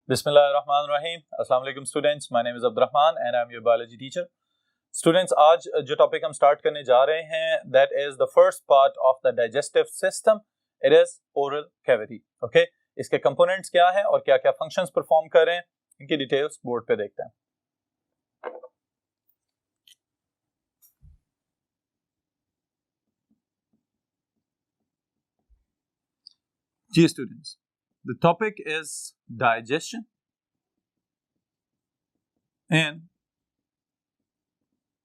बिस्मिल्लाहिर्रहमानिर्रहीम। अस्सलाम वालेकुम students, my name is Abdurrahman and I am your biology teacher. Students, आज जो टॉपिक हम स्टार्ट करने जा रहे हैं that is the first part of the digestive system. It is oral cavity. Okay, इसके कंपोनेंट्स क्या हैं और क्या क्या फंक्शंस परफॉर्म कर रहे हैं, इनकी डिटेल्स बोर्ड पे देखते हैं। जी students, the topic is digestion and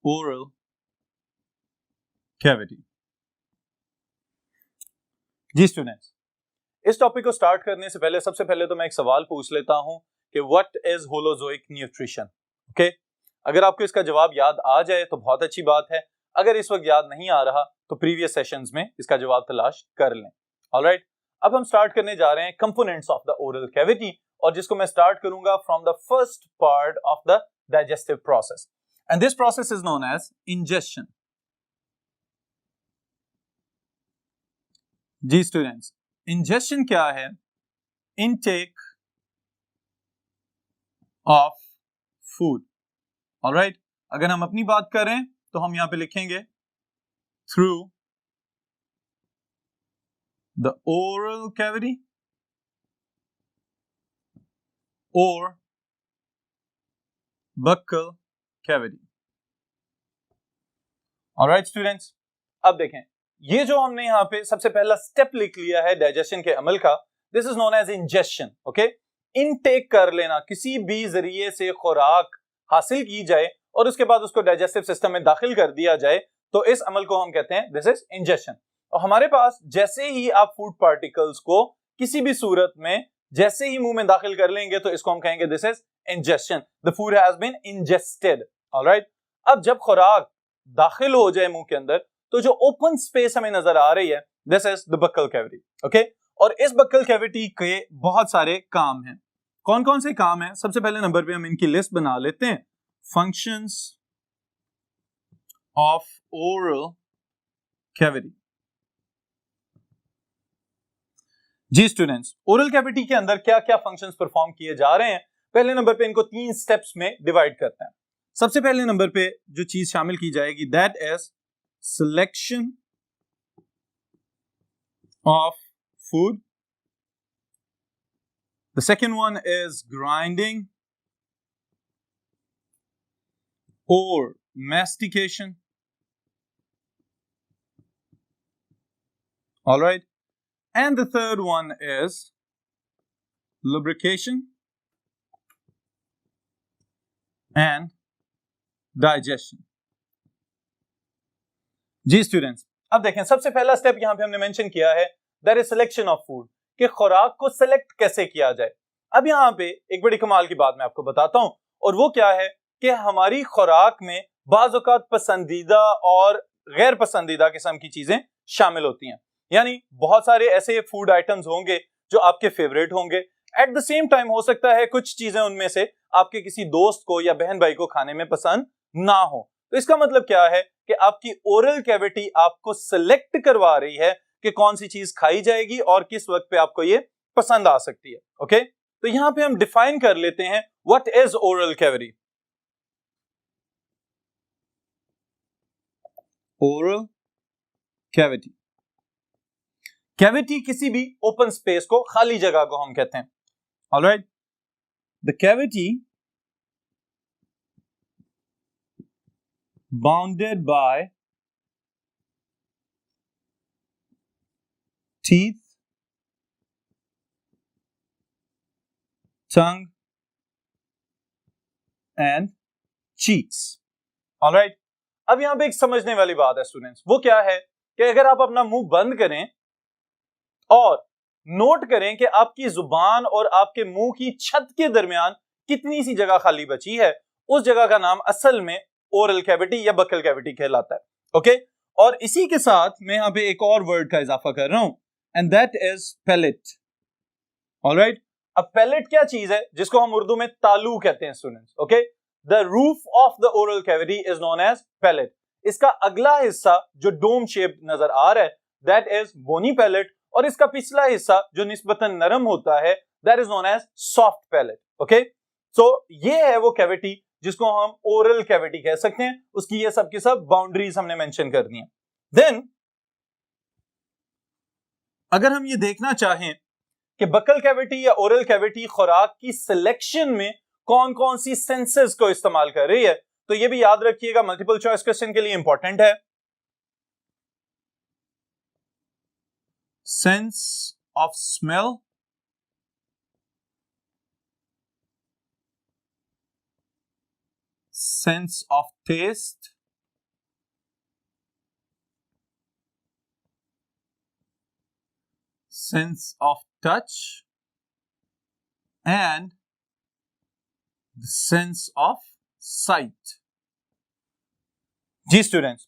oral cavity। जी स्टूडेंट्स, इस टॉपिक को स्टार्ट करने से पहले सबसे पहले तो मैं एक सवाल पूछ लेता हूं कि what is holozoic nutrition. Okay, अगर आपको इसका जवाब याद आ जाए तो बहुत अच्छी बात है, अगर इस वक्त याद नहीं आ रहा तो प्रीवियस सेशंस में इसका जवाब तलाश कर लें। ऑलराइट, अब हम स्टार्ट करने जा रहे हैं components of the oral cavity, और जिसको मैं स्टार्ट करूंगा from the first part of the digestive process, and this process is known as ingestion. जी स्टूडेंट्स, इंजेशन क्या है? Intake of food. ऑलराइट, अगर हम अपनी बात करें तो हम यहां पे लिखेंगे through the oral cavity or buccal cavity। Alright students, अब देखें, ये जो हमने यहाँ पे सबसे पहला स्टेप लिख लिया है डाइजेशन के अमल का, this is known as ingestion. Okay, intake कर लेना, किसी भी जरिए से खुराक हासिल की जाए और उसके बाद उसको डाइजेस्टिव सिस्टम में दाखिल कर दिया जाए, तो इस अमल को हम कहते हैं दिस इज इंजेशन। और हमारे पास जैसे ही आप फूड पार्टिकल्स को किसी भी सूरत में जैसे ही मुंह में दाखिल कर लेंगे तो इसको हम कहेंगे this is ingestion. The food has been ingested. Alright, अब जब खुराक दाखिल हो जाए मुंह के अंदर तो जो ओपन स्पेस हमें नजर आ रही है this is the buccal cavity. Okay, और इस बक्कल कैविटी के बहुत सारे काम हैं। कौन कौन से काम हैं? सबसे पहले नंबर पे हम इनकी लिस्ट बना लेते हैं। Functions of oral cavity. जी स्टूडेंट्स, ओरल कैविटी के अंदर क्या क्या फंक्शंस परफॉर्म किए जा रहे हैं, पहले नंबर पे इनको 3 स्टेप्स में डिवाइड करते हैं। सबसे पहले नंबर पे जो चीज शामिल की जाएगी that is selection of food. The second one is grinding और mastication। Alright, and the third one is lubrication and digestion। जी स्टूडेंट्स, अब देखें, सबसे पहला स्टेप यहां पे हमने मेंशन किया है that is selection of food, कि खुराक को सिलेक्ट कैसे किया जाए। अब यहां पे एक बड़ी कमाल की बात मैं आपको बताता हूं, और वो क्या है कि हमारी खुराक में बाज़ औक़ात पसंदीदा और गैर पसंदीदा किस्म की चीजें शामिल होती हैं। यानी बहुत सारे ऐसे फूड आइटम्स होंगे जो आपके फेवरेट होंगे, एट द सेम टाइम हो सकता है कुछ चीजें उनमें से आपके किसी दोस्त को या बहन भाई को खाने में पसंद ना हो। तो इसका मतलब क्या है कि आपकी ओरल कैविटी आपको सिलेक्ट करवा रही है कि कौन सी चीज खाई जाएगी और किस वक्त पे आपको ये पसंद आ सकती है। ओके, तो यहां पे हम डिफाइन कर लेते हैं what is oral cavity. Oral cavity, cavity किसी भी ओपन स्पेस को, खाली जगह को हम कहते हैं। Alright, the cavity bounded by teeth, tongue and cheeks। Alright, अब यहां पे एक समझने वाली बात है स्टूडेंट्स, वो क्या है कि अगर आप अपना मुंह बंद करें और नोट करें कि आपकी जुबान और आपके मुंह की छत के दरमियान कितनी सी जगह खाली बची है, उस जगह का नाम असल में ओरल कैविटी या बक्कल कैविटी कहलाता है। ओके, और इसी के साथ मैं यहां पे एक और वर्ड का इजाफा कर रहा हूं, and that is palate. Alright, अब पैलेट क्या चीज है जिसको हम उर्दू में तालू कहते हैं students. Okay, the roof of the oral cavity is known as palate. इसका अगला हिस्सा जो डोम शेप नजर आ रहा है दैट इज बोनी पैलेट, और इसका पिछला हिस्सा जो निस्बतन नरम होता है that is known as soft palate. Okay, so ये है वो कैविटी जिसको हम ओरल कैविटी कह सकते हैं, उसकी ये सब की सब बाउंड्रीज हमने मेंशन कर दी हैं। देन अगर हम ये देखना चाहें कि बकल कैविटी या ओरल कैविटी खुराक की सिलेक्शन में कौन कौन सी सेंसेस को इस्तेमाल कर रही है, तो ये भी याद रखिएगा, मल्टीपल चॉइस क्वेश्चन के लिए इंपॉर्टेंट है। Sense of smell, sense of taste, sense of touch, and the sense of sight। जी स्टूडेंट्स,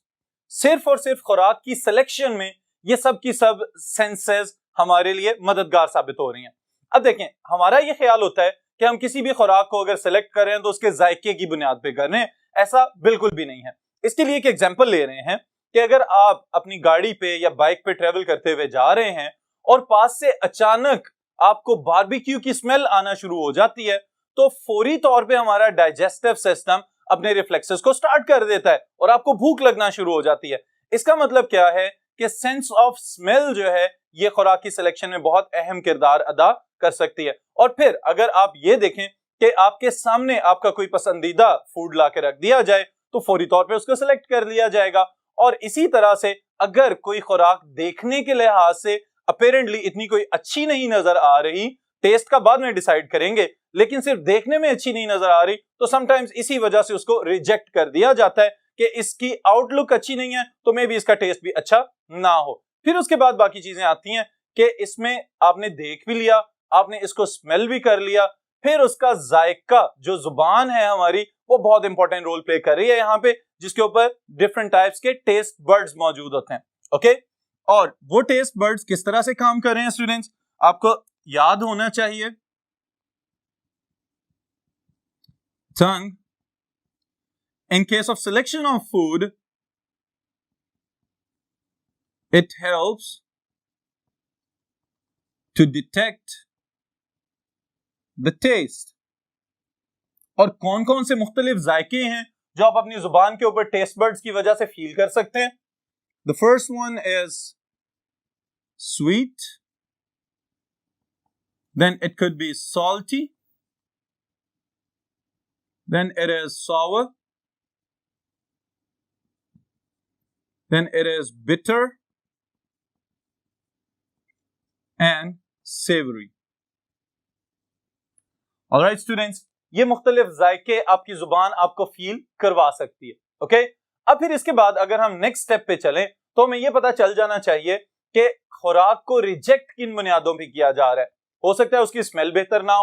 सिर्फ और सिर्फ खुराक की सिलेक्शन में ये सब की सब सेंसेस हमारे लिए मददगार साबित हो रही हैं। अब देखें, हमारा ये ख्याल होता है कि हम किसी भी खुराक को अगर सिलेक्ट कर रहे हैं तो उसके जायके की बुनियाद पे कर रहे हैं, ऐसा बिल्कुल भी नहीं है। इसके लिए एक एग्जांपल ले रहे हैं कि अगर आप अपनी गाड़ी पे या बाइक पे ट्रेवल करते हुए जा रहे हैं और पास से अचानक आपको बारबेक्यू की स्मेल आना शुरू हो जाती है, तो फौरी तौर पे हमारा डाइजेस्टिव सिस्टम अपने रिफ्लेक्सेस को स्टार्ट कर देता है और आपको भूख लगना शुरू हो जाती है। इसका मतलब क्या है कि सेंस ऑफ स्मेल जो है ये खुराक की सिलेक्शन में बहुत अहम किरदार अदा कर सकती है। और फिर अगर आप ये देखें कि आपके सामने आपका कोई पसंदीदा फूड ला के रख दिया जाए तो फौरी तौर पे उसको सिलेक्ट कर लिया जाएगा। और इसी तरह से अगर कोई खुराक देखने के लिहाज से अपेरेंटली इतनी कोई अच्छी नहीं नजर आ रही, टेस्ट का बाद में डिसाइड करेंगे, लेकिन सिर्फ देखने में अच्छी नहीं नजर आ रही, तो समटाइम्स इसी वजह से उसको रिजेक्ट कर दिया जाता है कि इसकी आउटलुक अच्छी नहीं है तो मे भी इसका टेस्ट भी अच्छा ना हो। फिर उसके बाद बाकी चीजें आती हैं कि इसमें आपने देख भी लिया, आपने इसको स्मेल भी कर लिया, फिर उसका जायका जो जुबान है हमारी वो बहुत इंपॉर्टेंट रोल प्ले कर रही है यहाँ पे, जिसके ऊपर डिफरेंट टाइप्स के टेस्ट बर्ड्स मौजूद होते हैं। ओके, और वो टेस्ट बर्ड्स किस तरह से काम कर रहे हैं स्टूडेंट्स, आपको याद होना चाहिए। Tongue, in case of selection of food, it helps to detect the taste। और कौन कौन से मुख्तलिफ जायके हैं जो आप अपनी जुबान के ऊपर टेस्ट बर्ड्स की वजह से फील कर सकते हैं। The first one is sweet, then it could be salty, then it is sour, then it is bitter and savory। Alright students, ये मुख्तलिफ जायके आपकी जुबान आपको फील करवा सकती है। ओके, अब फिर इसके बाद अगर हम नेक्स्ट स्टेप पे चलें तो हमें ये पता चल जाना चाहिए कि खुराक को रिजेक्ट किन बुनियादों पे किया जा रहा है। हो सकता है उसकी स्मेल बेहतर ना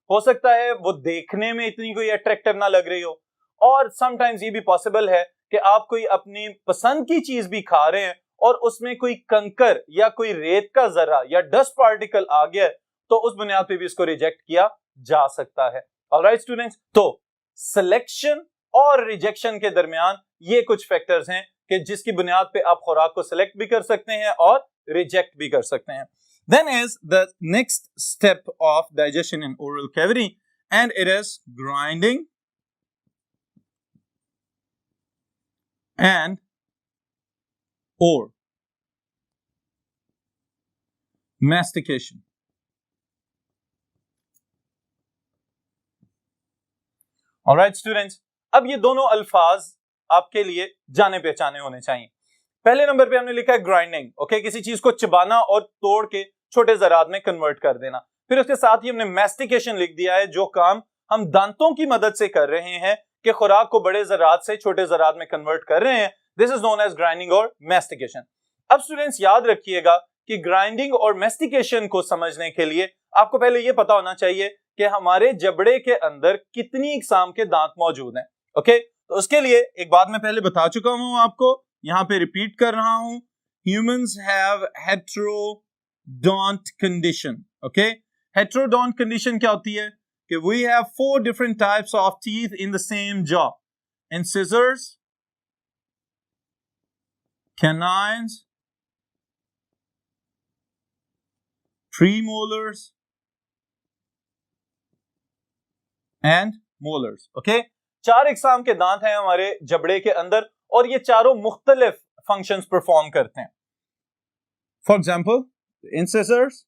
हो सकता है वो देखने में इतनी कोई अट्रैक्टिव ना लग रही हो, और समटाइम्स ये भी पॉसिबल है कि आप कोई अपनी पसंद की चीज भी खा रहे हैं और उसमें कोई कंकर या कोई रेत का जरा या डस्ट पार्टिकल आ गया, तो उस बुनियाद पे भी इसको रिजेक्ट किया जा सकता है। ऑलराइट स्टूडेंट्स, तो सिलेक्शन और रिजेक्शन के दरमियान ये कुछ फैक्टर्स हैं कि जिसकी बुनियाद पे आप खुराक को सिलेक्ट भी कर सकते हैं और रिजेक्ट भी कर सकते हैं। Then is the next step of digestion in oral cavity, and it is grinding and or mastication। Alright students, अब ये दोनों अल्फाज आपके लिए जाने पहचाने होने चाहिए। पहले नंबर पे हमने लिखा है ग्राइंडिंग। ओके, किसी चीज को चबाना और तोड़ के छोटे ज़रात में कन्वर्ट कर देना। फिर उसके साथ ही हमने मैस्टिकेशन लिख दिया है, जो काम हम दांतों की मदद से कर रहे हैं कि खुराक को बड़े ज़रात से छोटे ज़रात में कन्वर्ट कर रहे हैं। This is known as grinding और मैस्टिकेशन। अब स्टूडेंट्स याद रखिएगा कि ग्राइंडिंग और मैस्टिकेशन को समझने के लिए आपको पहले यह पता होना चाहिए कि हमारे जबड़े के अंदर कितनी इकसाम के दांत मौजूद हैं। ओके, तो उसके लिए एक बात मैं पहले बता चुका हूं, आपको यहां पे रिपीट कर रहा हूं। Humans have heterodont condition. Okay, heterodont condition क्या होती है कि we have 4 different types of teeth in the same jaw, incisors, canines, premolars and molars. Okay, 4 इकसाम के दांत हैं हमारे जबड़े के अंदर और ये चारों मुख्तलिफ फंक्शंस परफॉर्म करते हैं। For example, incisors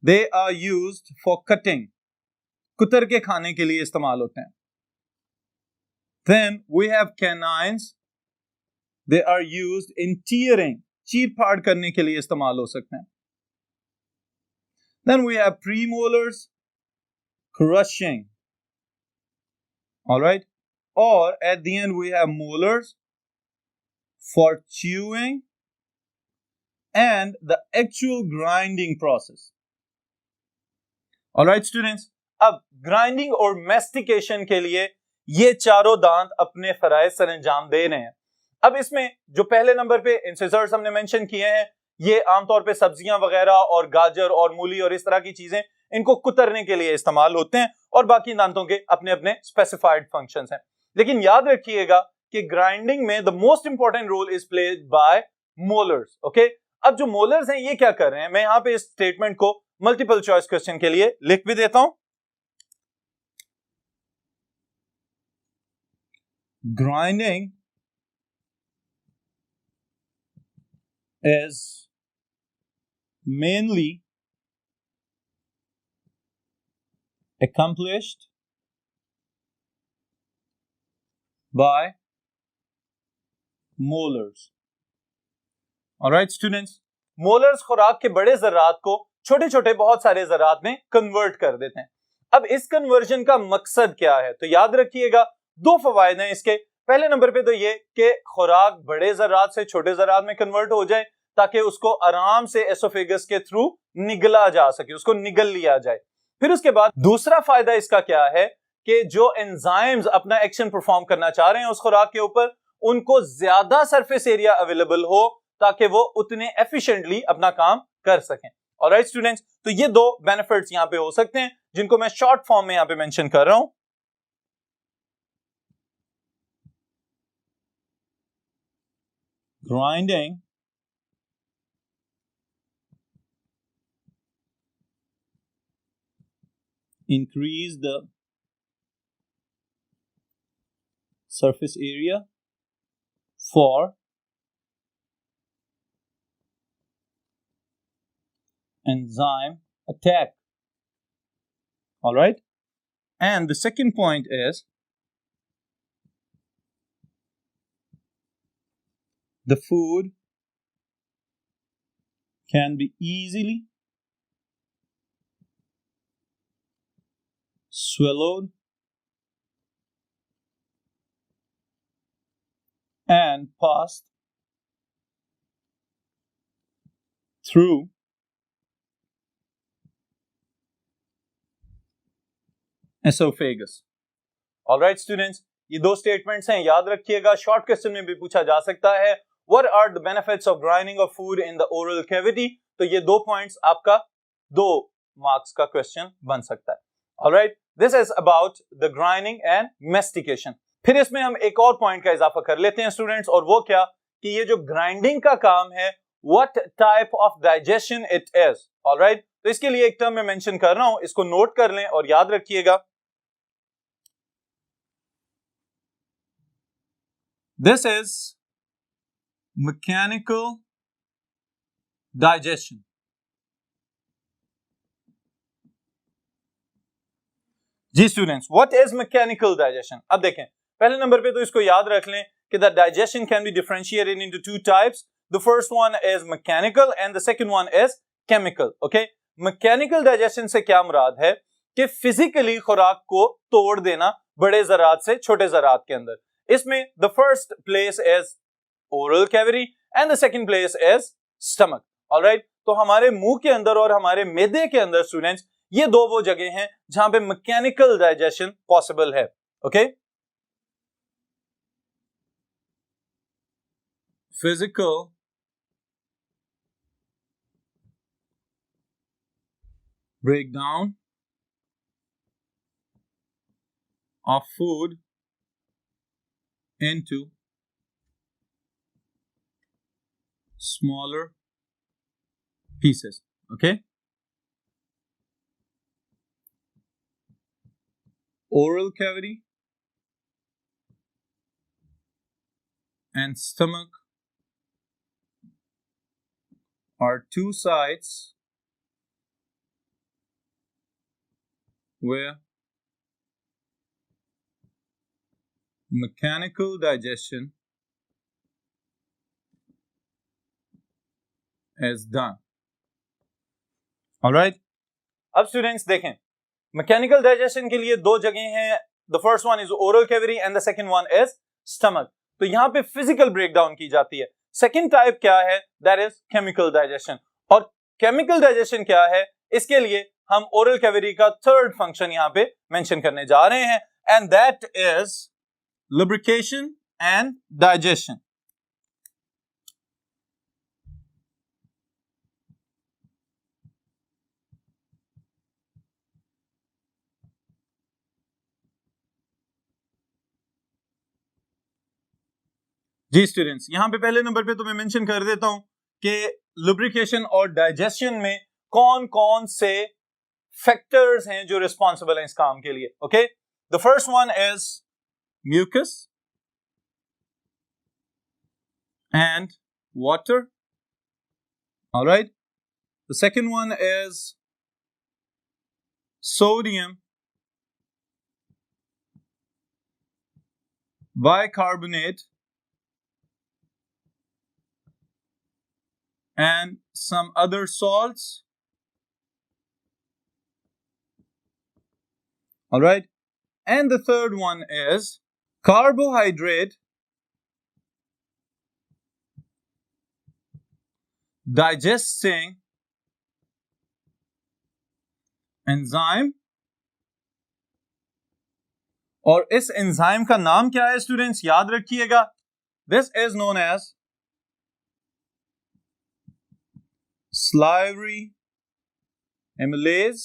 they are used for cutting, कुतर के खाने के लिए इस्तेमाल होते हैं। Then we have canines, they are used in tearing, चीर फाड़ करने के लिए इस्तेमाल हो सकते हैं। Then we have premolars, crushing, all right, or at the end we have molars for chewing and the actual grinding process. All right students, अब grinding और mastication के लिए ये चारों दांत अपने फराइज सरंजाम दे रहे हैं। अब इसमें जो पहले नंबर पे इंसिजर्स हमने मेंशन किए हैं, ये आमतौर पे सब्जियां वगैरह और गाजर और मूली और इस तरह की चीजें इनको कुतरने के लिए इस्तेमाल होते हैं और बाकी दांतों के अपने अपने स्पेसिफाइड फंक्शंस हैं। लेकिन याद रखिएगा कि ग्राइंडिंग में the most important role is played by molars. Okay, अब जो मोलर्स हैं ये क्या कर रहे हैं, मैं यहां पे इस स्टेटमेंट को मल्टीपल चॉइस क्वेश्चन के लिए लिख भी देता हूं। Grinding is mainly accomplished by molars. Alright students, molars खुराक के बड़े ज़रात को छोटे छोटे बहुत सारे ज़रात में कन्वर्ट कर देते हैं। अब इस कन्वर्जन का मकसद क्या है, तो याद रखिएगा दो फवायद हैं इसके। पहले नंबर पे तो ये कि खुराक बड़े ज़रात से छोटे ज़रात में कन्वर्ट हो जाए ताकि उसको आराम से एसोफेगस के थ्रू निगला जा सके, उसको निगल लिया जाए। फिर उसके बाद दूसरा फायदा इसका क्या है कि जो एंजाइम्स अपना एक्शन परफॉर्म करना चाह रहे हैं उस खुराक के ऊपर, उनको ज्यादा सरफेस एरिया अवेलेबल हो ताकि वो उतने एफिशिएंटली अपना काम कर सकें। ऑलराइट स्टूडेंट्स, तो ये दो बेनिफिट्स यहां पे हो सकते हैं जिनको मैं शॉर्ट फॉर्म में यहां पे मेंशन कर रहा हूं। Grinding increase the surface area for enzyme attack. All right, and the second point is the food can be easily swallowed and passed through esophagus. All right students, ये दो statements हैं, याद रखिएगा, शॉर्ट क्वेश्चन में भी पूछा जा सकता है। What are the benefits of grinding of food in the oral cavity? तो ये दो पॉइंट्स आपका 2 मार्क्स का क्वेश्चन बन सकता है। All right, this is about the grinding and mastication. फिर इसमें हम एक और पॉइंट का इजाफा कर लेते हैं स्टूडेंट्स, और वो क्या कि ये जो ग्राइंडिंग का काम है, what type of digestion it is. All right, तो इसके लिए एक टर्म मैं मेंशन कर रहा हूं, इसको नोट कर लें और याद रखिएगा। This is mechanical digestion. जी students, what is mechanical digestion? अब देखें, पहले नंबर पे तो इसको याद रख लें कि the digestion can be differentiated into 2 types. The first one is mechanical and the second one is chemical. Okay, mechanical digestion से क्या मुराद है कि फिजिकली खुराक को तोड़ देना बड़े ज़रात से छोटे ज़रात के अंदर। इसमें the first place is oral cavity and the second place is stomach. Alright, तो हमारे मुंह के अंदर और हमारे मैदे के अंदर स्टूडेंट्स ये दो वो जगह हैं जहां पे मैकेनिकल डाइजेशन पॉसिबल है। Okay, physical breakdown of food into smaller pieces. Okay, oral cavity and stomach are two sites where mechanical digestion is done. Alright? अब स्टूडेंट्स देखें, मैकेनिकल डाइजेशन के लिए दो जगह हैं. The first one is oral cavity and the second one is stomach. तो यहां पे फिजिकल ब्रेकडाउन की जाती है. सेकंड टाइप क्या है? That is chemical digestion. और केमिकल डाइजेशन क्या है? इसके लिए हम ओरल कैविटी का थर्ड फंक्शन यहां पे मेंशन करने जा रहे हैं, and that is lubrication and digestion. जी स्टूडेंट्स, यहां पे पहले नंबर पे तो मैं मेंशन कर देता हूं कि लुब्रिकेशन और डाइजेशन में कौन कौन से फैक्टर्स हैं जो रिस्पॉन्सिबल हैं इस काम के लिए. Okay, the first one is mucus and water. All right. The second one is sodium bicarbonate and some other salts. All right. And the third one is carbohydrate digesting enzyme. और इस enzyme का नाम क्या है students? याद रखिएगा, this is known as salivary amylase,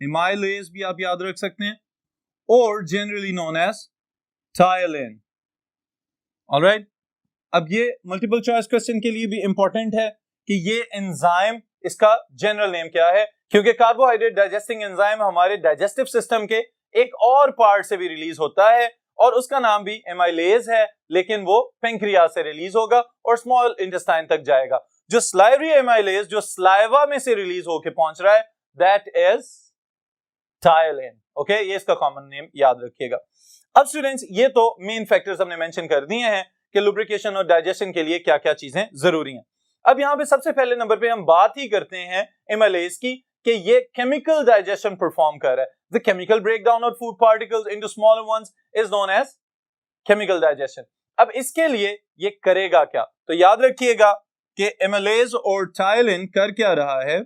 amylase भी आप याद रख सकते हैं, और generally known as ptyalin. Alright, अब ये मल्टीपल चॉइस क्वेश्चन के लिए भी इंपॉर्टेंट है कि ये एंजाइम, इसका जनरल नेम क्या है, क्योंकि कार्बोहाइड्रेट डाइजेस्टिंग एंजाइम हमारे डाइजेस्टिव सिस्टम के एक और पार्ट से भी रिलीज होता है और उसका नाम भी एमाइलेज है, लेकिन वो पेंक्रियाज से रिलीज होगा और स्मॉल इंटेस्टाइन तक जाएगा. जो स्लाइवरी एमाइलेज जो स्लाइवा में से रिलीज होके पहुंच रहा है, दैट इज टायलिन. ओके, ये इसका कॉमन नेम याद रखिएगा. अब स्टूडेंट्स, ये तो मेन फैक्टर्स हमने मेंशन कर दिए हैं कि लुब्रिकेशन और डाइजेशन के लिए क्या क्या चीजें जरूरी हैं. अब यहां पे सबसे पहले नंबर पे हम बात ही करते हैं एमाइलेज की कि ये केमिकल डाइजेशन परफॉर्म कर रहा है. The chemical breakdown of food particles into smaller ones is known as chemical digestion. अब इसके लिए ये करेगा क्या? तो याद रखिएगा कि एमाइलेज और टायलिन कर क्या रहा है?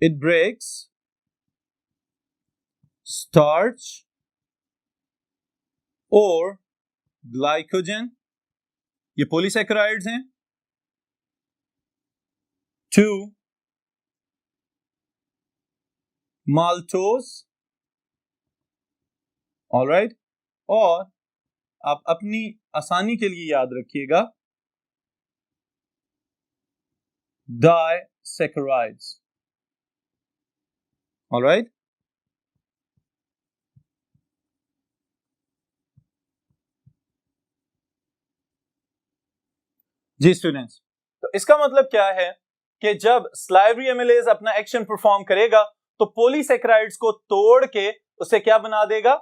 इट ब्रेक्स स्टार्च और ग्लाइकोजन, ये पॉलीसैकेराइड्स हैं, टू माल्टोज. ऑलराइट, और आप अपनी आसानी के लिए याद रखिएगा डाइसैकेराइड्स. ऑलराइट, जी स्टूडेंट्स, तो इसका मतलब क्या है कि जब स्लाइवरी एमाइलेज अपना एक्शन परफॉर्म करेगा तो पॉलीसैकेराइड्स को तोड़ के उसे क्या बना देगा?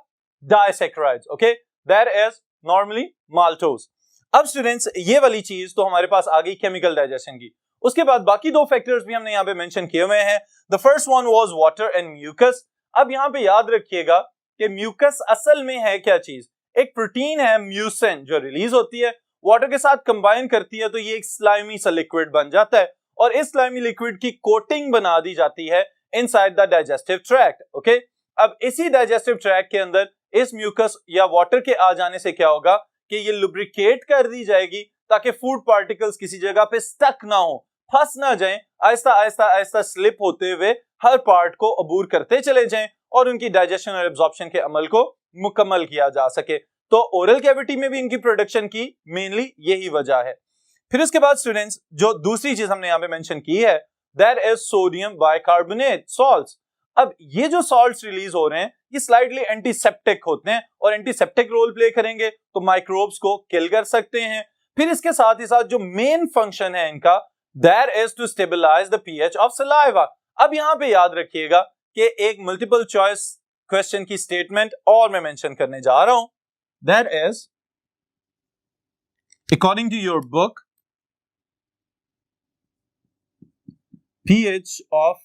Disaccharides. Okay, that is normally maltose. अब स्टूडेंट्स, ये वाली चीज तो हमारे पास आ गई केमिकल डाइजेशन की. उसके बाद बाकी दो फैक्टर्स भी हमने यहां पे मेंशन किए हुए हैं. The first one was water and mucus. अब यहां पे याद रखिएगा कि म्यूकस असल में है क्या चीज? एक प्रोटीन है म्यूसिन जो रिलीज होती है, वाटर के साथ कंबाइन करती है तो ये एक स्लाइमी सा लिक्विड बन जाता है और इस स्लाइमी लिक्विड की कोटिंग बना दी जाती है inside the digestive tract. Okay, अब इसी डाइजेस्टिव ट्रैक्ट के अंदर इस म्यूकस या वाटर के आ जाने से क्या होगा कि ये लुब्रिकेट कर दी जाएगी ताकि फूड पार्टिकल्स किसी जगह पे स्टक ना हो, फंस ना जाएं, आहिस्ता आहिस्ता आहिस्ता स्लिप होते हुए हर पार्ट को अबूर करते चले जाएं और उनकी डाइजेशन और एब्जॉर्प्शन के अमल को मुकम्मल किया जा सके. तो ओरल कैविटी में भी इनकी प्रोडक्शन की मेनली यही वजह है. फिर उसके बाद स्टूडेंट्स, जो दूसरी चीज हमने यहां पे मेंशन की है, that is sodium bicarbonate salts. अब ये जो सॉल्ट्स रिलीज हो रहे हैं ये स्लाइटली एंटीसेप्टिक होते हैं और एंटीसेप्टिक रोल प्ले करेंगे तो माइक्रोब्स को किल कर सकते हैं। फिर इसके साथ ही साथ जो मेन फंक्शन है इनका, that is to stabilise the pH of saliva. अब यहां पे याद रखिएगा कि एक मल्टीपल चॉइस क्वेश्चन की स्टेटमेंट और मैं मेंशन करने जा रहा हूं, that is according to your book pH of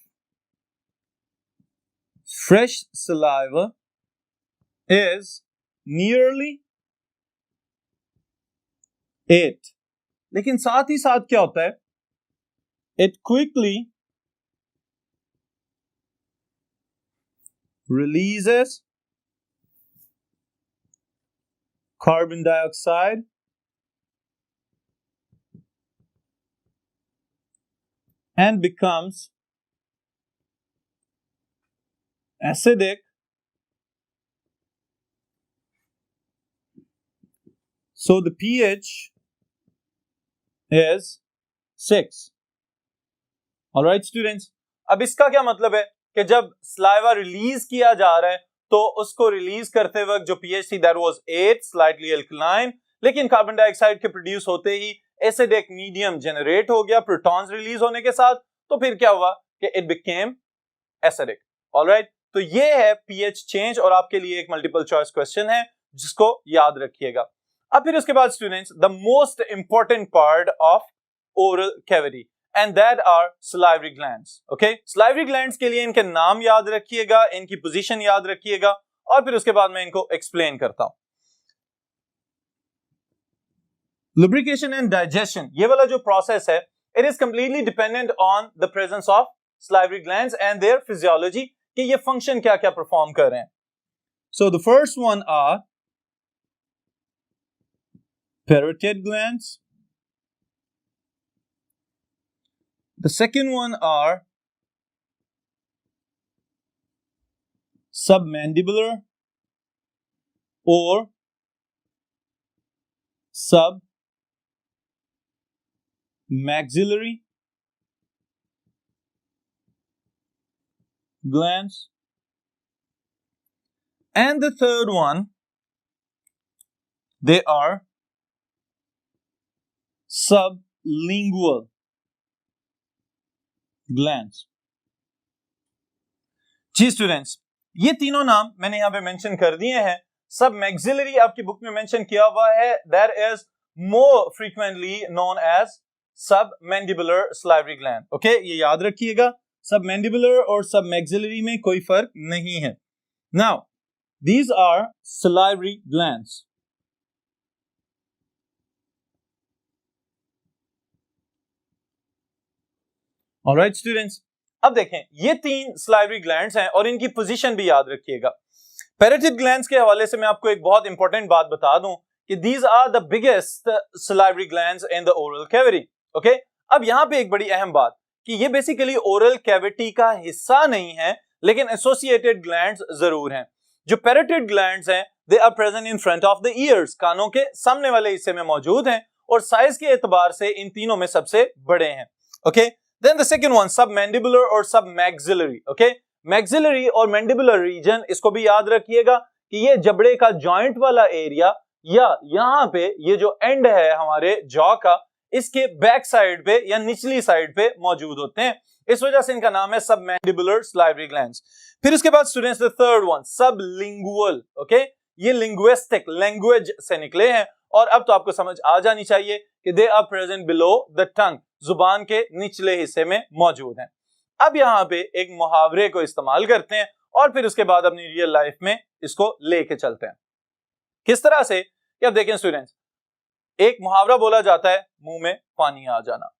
fresh saliva is nearly 8, लेकिन साथ ही साथ क्या होता है, it quickly releases carbon dioxide and becomes acidic, so the pH is 6. Alright students, अब इसका क्या मतलब है कि जब सलाइवा रिलीज किया जा रहा है तो उसको रिलीज करते वक्त जो पीएच थी दैट वाज 8, स्लाइटली अल्कलाइन, लेकिन कार्बन डाइऑक्साइड के प्रोड्यूस होते ही एसिडिक मीडियम जनरेट हो गया प्रोटॉन्स रिलीज होने के साथ, तो फिर क्या हुआ कि इट बिकेम एसिडिक। ऑलराइट, तो ये है पीएच चेंज और आपके लिए एक मल्टीपल चॉइस क्वेश्चन है जिसको याद रखिएगा। अब फिर उसके बाद students, the most important part of oral cavity and that are salivary glands. Okay, salivary glands के लिए इनके नाम याद रखिएगा, इनकी पोजीशन याद रखिएगा और फिर उसके बाद मैं इनको एक्सप्लेन करता हूं। लुब्रिकेशन एंड डाइजेशन, ये वाला जो प्रोसेस है, it is completely dependent on the presence of salivary glands and their physiology, कि ये फंक्शन क्या क्या परफॉर्म कर रहे हैं। So the first one are parotid glands. The second one are submandibular or submaxillary glands. And the third one, they are sublingual glands. जी students, ये तीनों नाम मैंने यहां पे मेंशन कर दिए हैं। सब मैक्सिलरी आपकी बुक में मेंशन किया हुआ है, that is more frequently known as submandibular salivary gland. Okay, ये याद रखिएगा, सब मैंडिबुलर और सब मैक्सिलरी में कोई फर्क नहीं है। Now these are salivary glands. Alright students, अब देखें ये तीन सलाइवरी ग्लैंड्स हैं और इनकी पोजीशन भी याद रखिएगा। पैरोटिड ग्लैंड्स के हवाले से मैं आपको एक बहुत इंपॉर्टेंट बात बता दूं कि these are the biggest salivary glands in the oral cavity. Okay, अब यहां पे एक बड़ी अहम बात कि ये बेसिकली ओरल कैविटी का हिस्सा नहीं है, लेकिन एसोसिएटेड ग्लैंड्स जरूर हैं। जो पैरोटिड ग्लैंड्स हैं, they are present in front of the ears, कानों के सामने वाले हिस्से में मौजूद हैं और साइज के एतबार से इन तीनों में सबसे बड़े हैं। Okay, then the second one submandibular और submaxillary। okay, maxillary और mandibular region, इसको भी याद रखिएगा कि ये जबड़े का जॉइंट वाला एरिया या यहाँ पे ये जो एंड है हमारे जॉ का, इसके बैक साइड पे या निचली साइड पे मौजूद होते हैं, इस वजह से इनका नाम है submandibular salivary glands। फिर इसके बाद students the third one sublingual। okay, ये लिंग्विस्टिक लैंग्वेज से निकले हैं और अब तो आपको समझ आ जानी चाहिए कि they are present below the tongue, जुबान के निचले हिस्से में मौजूद हैं। अब यहाँ पे एक मुहावरे को इस्तेमाल करते हैं और फिर उसके बाद अपनी रियल लाइफ में इसको लेके चलते हैं। किस तरह से, कि अब देखें स्टूडेंट्स, एक मुहावरा बोला जाता है मुंह में पानी आ जाना।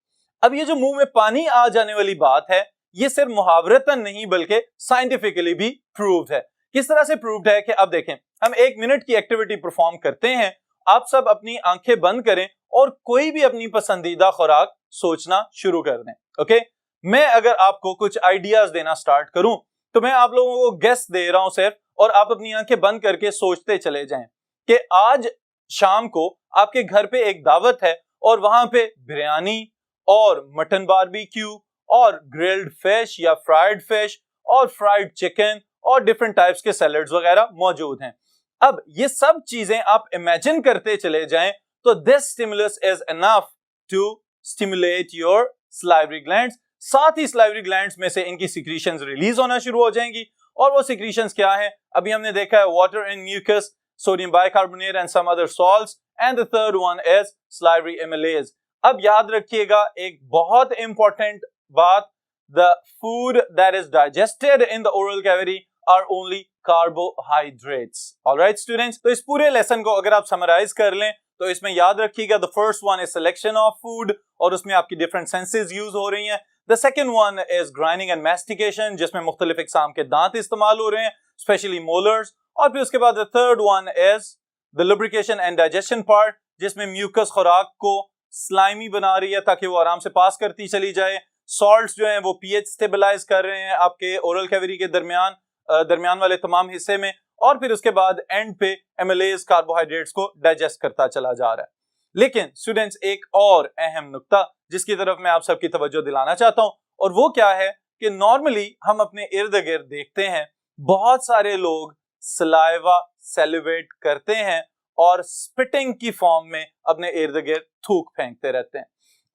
अब ये जो मुंह में पानी आ जाने वाली बात है, ये सिर्फ मुहावरतन नहीं बल्कि साइंटिफिकली भी प्रूव्ड है। किस तरह से प्रूव्ड है कि अब देखें, हम 1 मिनट की एक्टिविटी परफॉर्म करते हैं, आप सब अपनी आंखें बंद करें और कोई भी अपनी पसंदीदा खुराक सोचना शुरू कर दें। ओके, मैं अगर आपको कुछ आइडियाज देना स्टार्ट करूं तो मैं आप लोगों को गेस दे रहा हूं सिर्फ, और आप अपनी आंखें बंद करके सोचते चले जाएं कि आज शाम को आपके घर पे एक दावत है और वहां पे बिरयानी और मटन बारबेक्यू और ग्रिल्ड फिश या फ्राइड फिश और फ्राइड चिकन और डिफरेंट टाइप्स के सैलड्स वगैरह मौजूद हैं। अब ये सब चीजें आप इमेजिन करते चले जाएं तो this stimulus is enough to stimulate your salivary glands. साथ ही सलाइवरी ग्लैंड्स में से इनकी सिक्रीशंस रिलीज होना शुरू हो जाएंगी। और वो सिक्रीशंस क्या है? अभी हमने देखा है water and mucus, sodium bicarbonate and some other salts, and the third one is salivary amylase. अब याद रखिएगा एक बहुत इंपॉर्टेंट बात, the food that is digested in the oral cavity are only carbohydrates. Alright students, तो इस पूरे lesson को अगर आप समराइज कर लें तो इसमें याद रखिएगा the first one is selection of food, और उसमें आपकी डिफरेंट सेंसेस यूज हो रही हैं। The second one is grinding and mastication, जिसमें मुख्तलिफ इकसाम के दांत इस्तेमाल हो रहे हैं, स्पेशली मोलर्स। और फिर उसके बाद the third one is the lubrication and digestion part, जिसमें म्यूकस खुराक को स्लाइमी बना रही है ताकि वो आराम से पास करती चली जाए। सॉल्ट्स जो हैं वो पीएच स्टेबलाइज कर रहे हैं आपके ओरल कैविटी के दरमियान वाले तमाम हिस्से में। और फिर उसके बाद एंड पे एमिलेज कार्बोहाइड्रेट्स को डाइजेस्ट करता चला जा रहा है। लेकिन स्टूडेंट्स एक और अहम नुक्ता जिसकी तरफ मैं आप सबकी तवज्जो दिलाना चाहता हूं, और वो क्या है कि नॉर्मली हम अपने इर्द गिर्द देखते हैं बहुत सारे लोग सलाइवा सेलिब्रेट करते हैं और स्पिटिंग की फॉर्म में अपने इर्द गिर्द थूक फेंकते रहते हैं।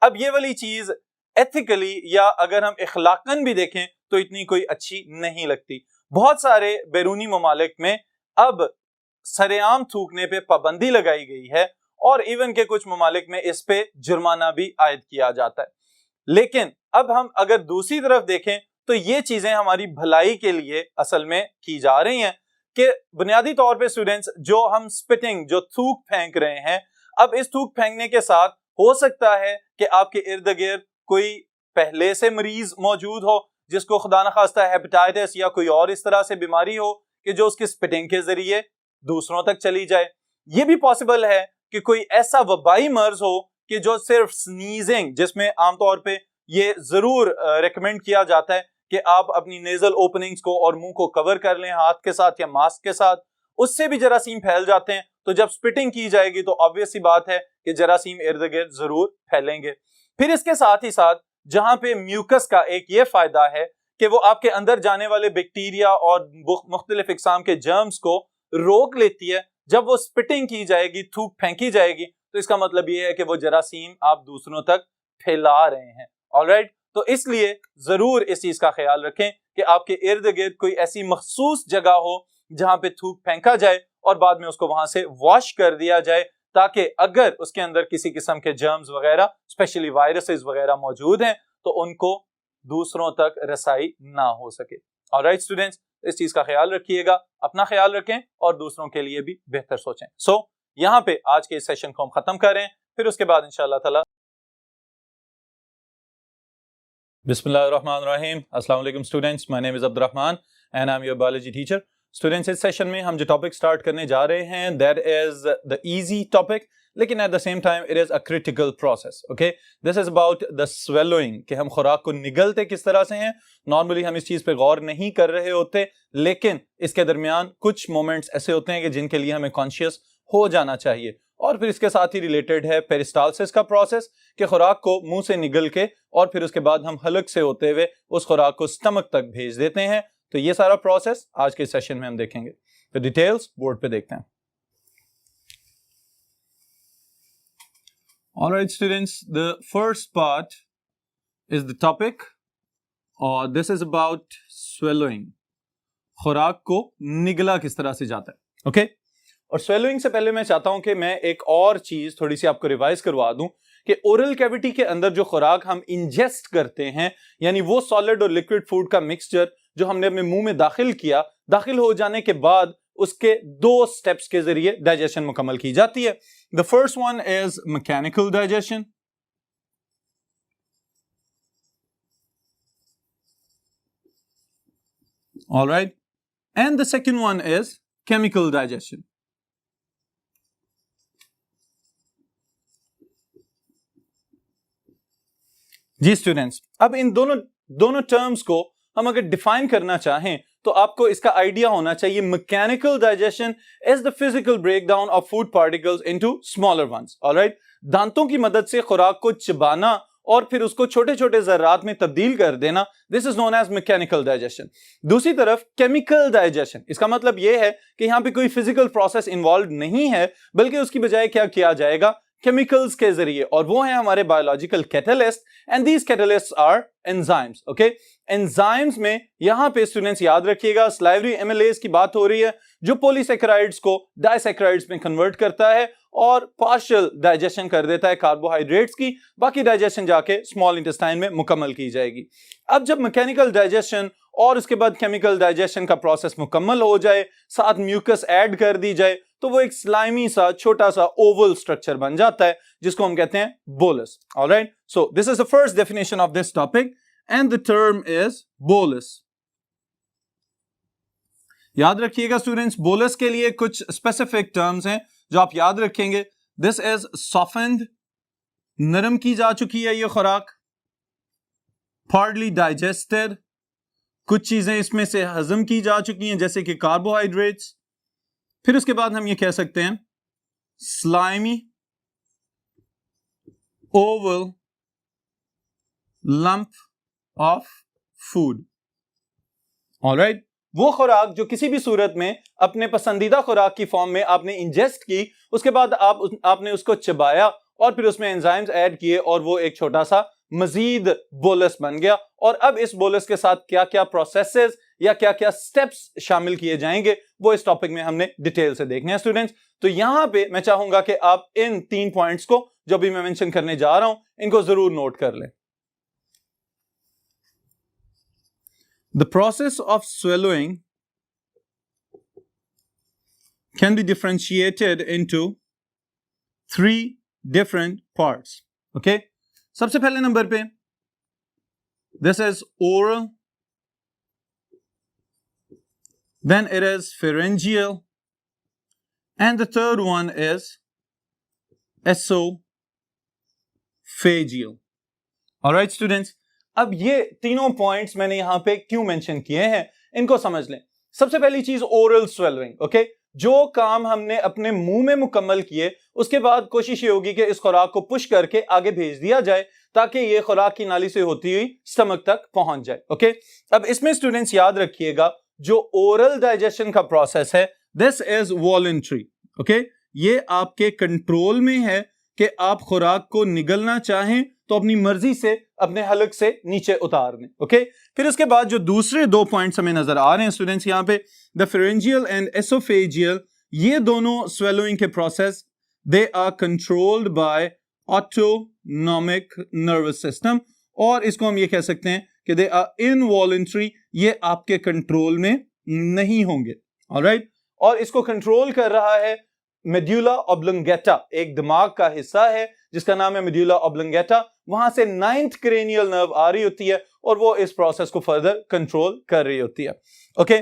अब ये वाली चीज एथिकली या अगर हम इखलाकन भी देखें तो इतनी कोई अच्छी नहीं लगती। बहुत सारे बैरूनी ममालिक में अब सरेआम थूकने पे पाबंदी लगाई गई है और इवन के कुछ ममालिक में इस पे जुर्माना भी आयद किया जाता है। लेकिन अब हम अगर दूसरी तरफ देखें तो ये चीजें हमारी भलाई के लिए असल में की जा रही हैं कि बुनियादी तौर पे स्टूडेंट्स जो हम स्पिटिंग जो थूक फेंक रहे हैं, अब इस थूक फेंकने के साथ हो सकता है कि आपके इर्द गिर्द कोई पहले से मरीज मौजूद हो जिसको खुदा न खास्ता हेपेटाइटिस या कोई और इस तरह से बीमारी हो कि जो उसकी स्पिटिंग के जरिए दूसरों तक चली जाए। ये भी पॉसिबल है कि कोई ऐसा वबाई मर्ज हो कि जो सिर्फ स्नीजिंग, जिसमें आमतौर पे ये जरूर रिकमेंड किया जाता है कि आप अपनी नेजल ओपनिंग्स को और मुंह को कवर कर लें हाथ के साथ या मास्क के साथ, उससे भी जरासीम फैल जाते हैं। तो जब स्पिटिंग की जाएगी तो ऑब्वियस सी बात है कि जरासीम इर्द गिर्द जरूर फैलेंगे। फिर इसके साथ ही साथ जहां पे म्यूकस का एक ये फायदा है कि वो आपके अंदर जाने वाले बैक्टीरिया और मुख्तलिफ इकसाम के जर्म्स को रोक लेती है। जब वो स्पिटिंग की जाएगी, थूक फेंकी जाएगी, तो इसका मतलब ये है कि वो जरासीम आप दूसरों तक फैला रहे हैं। ऑलराइट, तो इसलिए जरूर इस चीज का ख्याल रखें कि आपके इर्द गिर्द कोई ऐसी मखसूस जगह हो जहां पे थूक फेंका जाए और बाद में उसको वहां से वॉश कर दिया जाए, ताकि अगर उसके अंदर किसी किस्म के जर्म्स वगैरह स्पेशली वायरसेस वगैरह मौजूद हैं तो उनको दूसरों तक रसाई ना हो सके। ऑलराइट स्टूडेंट्स, इस चीज का ख्याल रखिएगा, अपना ख्याल रखें और दूसरों के लिए भी बेहतर सोचें। यहाँ पे आज के इस सेशन को हम खत्म करें, फिर उसके बाद इंशाअल्लाह ताला। बिस्मिल्लाहिर्रहमानिर्रहीम। अस्सलाम वालेकुम students, my name is Abdul Rahman and I am your biology teacher. Students, इस सेशन में हम जो टॉपिक स्टार्ट करने जा रहे हैं that is the easy topic, लेकिन at the same time it is a critical process. Okay, this is about the swallowing, कि हम खुराक को निगलते किस तरह से हैं। नॉर्मली हम इस चीज पे गौर नहीं कर रहे होते, लेकिन इसके दरमियान कुछ मोमेंट्स ऐसे होते हैं कि जिनके लिए हमें कॉन्शियस हो जाना चाहिए। और फिर इसके साथ ही रिलेटेड है पेरिस्टालसिस का प्रोसेस, कि खुराक को मुंह से निगल के और फिर उसके बाद हम हलक से होते हुए उस खुराक को स्टमक तक भेज देते हैं। तो ये सारा प्रोसेस आज के सेशन में हम देखेंगे। तो डिटेल्स बोर्ड पे देखते हैं। Alright students, the first part is the topic और this is about swallowing। खुराक को निगला किस तरह से जाता है। ओके, और swallowing से पहले मैं चाहता हूं कि मैं एक और चीज थोड़ी सी आपको रिवाइज करवा दूं कि ओरल कैविटी के अंदर जो खुराक हम इंजेस्ट करते हैं, यानी वो सॉलिड और लिक्विड फूड का मिक्सचर जो हमने अपने मुंह में दाखिल किया, दाखिल हो जाने के बाद उसके दो स्टेप्स के जरिए डाइजेशन मुकम्मल की जाती है। The first one is mechanical digestion. All right. And the second one is chemical digestion. जी स्टूडेंट्स, अब इन दोनों टर्म्स को हम अगर डिफाइन करना चाहें तो आपको इसका आइडिया होना चाहिए। Mechanical digestion is the physical breakdown of food particles into smaller once. Alright, दांतों की मदद से खुराक को चबाना और फिर उसको छोटे छोटे जर्रात में तब्दील कर देना, this is known as mechanical digestion. दूसरी तरफ केमिकल डाइजेशन, इसका मतलब यह है कि यहां पे कोई फिजिकल प्रोसेस इन्वॉल्व नहीं है, बल्कि उसकी बजाय क्या किया जाएगा, केमिकल्स के जरिए, और वो है हमारे biological catalyst, and these catalysts are enzymes. Okay, enzymes में यहां पे स्टूडेंट्स याद रखिएगा सलाइवरी एमिलेज की बात हो रही है, जो पॉलीसैकेराइड्स को डाइसैकेराइड्स में कन्वर्ट करता है और पार्शियल डाइजेशन कर देता है कार्बोहाइड्रेट्स की, बाकी डाइजेशन जाके स्मॉल इंटेस्टाइन में मुकम्मल की जाएगी। अब जब मैकेनिकल डाइजेशन और उसके बाद केमिकल डाइजेशन का प्रोसेस मुकम्मल हो जाए, साथ म्यूकस ऐड कर दी जाए, तो वो एक स्लाइमी सा छोटा सा ओवल स्ट्रक्चर बन जाता है, जिसको हम कहते हैं bolus. Alright, so this is the first definition of this topic and the term is bolus. याद रखिएगा स्टूडेंट्स, बोलस के लिए कुछ स्पेसिफिक टर्म्स हैं जो आप याद रखेंगे। दिस इज सॉफ्टेंड, नरम की जा चुकी है ये खुराक, पार्टली डाइजेस्टेड, कुछ चीजें इसमें से हजम की जा चुकी हैं जैसे कि कार्बोहाइड्रेट्स। फिर उसके बाद हम ये कह सकते हैं slimy Oval lump of food. Alright, वो खुराक जो किसी भी सूरत में अपने पसंदीदा खुराक की फॉर्म में आपने इंजेस्ट की, उसके बाद आपने उसको चबाया और फिर उसमें एंजाइम्स ऐड किए और वो एक छोटा सा मजीद बोलस बन गया। और अब इस बोलस के साथ क्या क्या प्रोसेसेस या क्या क्या स्टेप्स शामिल किए जाएंगे, वो इस टॉपिक में हमने डिटेल से देखने हैं स्टूडेंट्स। तो यहां पे मैं चाहूंगा कि आप इन 3 पॉइंट्स को जो भी मैं मेंशन करने जा रहा हूं, इनको जरूर नोट कर लें। The process of swallowing can be differentiated into 3 different parts. Okay? सबसे पहले नंबर पे this is oral, then it is pharyngeal, and the third one is esophageal. All right students, अब ये तीनों पॉइंट्स मैंने यहां पे क्यों मेंशन किए हैं, इनको समझ लें। सबसे पहली चीज ओरल स्वेलविंग। ओके, जो काम हमने अपने मुंह में मुकम्मल किए, उसके बाद कोशिश ये होगी कि इस खुराक को पुश करके आगे भेज दिया जाए ताकि ये खुराक की नाली से होती हुई स्टमक तक पहुंच जाए। ओके, अब इसमें स्टूडेंट्स याद रखिएगा जो ओरल डाइजेशन का प्रोसेस है, दिस इज वॉलंटरी। ओके, ये आपके कंट्रोल में है कि आप खुराक को निगलना चाहें तो अपनी मर्जी से अपने हलक से नीचे उतार दें। ओके, फिर उसके बाद जो दूसरे 2 पॉइंट्स हमें नजर आ रहे हैं स्टूडेंट्स यहां पे, द फेरेंजियल एंड एसोफेजियल, ये दोनों स्वेलोइंग के process they are controlled by autonomic nervous system, और इसको हम ये कह सकते हैं कि दे आर इनवॉलंटरी, ये आपके कंट्रोल में नहीं होंगे। ऑलराइट, और इसको कंट्रोल कर रहा है मेड्यूला ऑब्लंगेटा, एक दिमाग का हिस्सा है जिसका नाम है मेड्यूला ऑब्लंगेटा। वहां से 9th क्रेनियल नर्व आ रही होती है और वो इस प्रोसेस को फर्दर कंट्रोल कर रही होती है। ओके,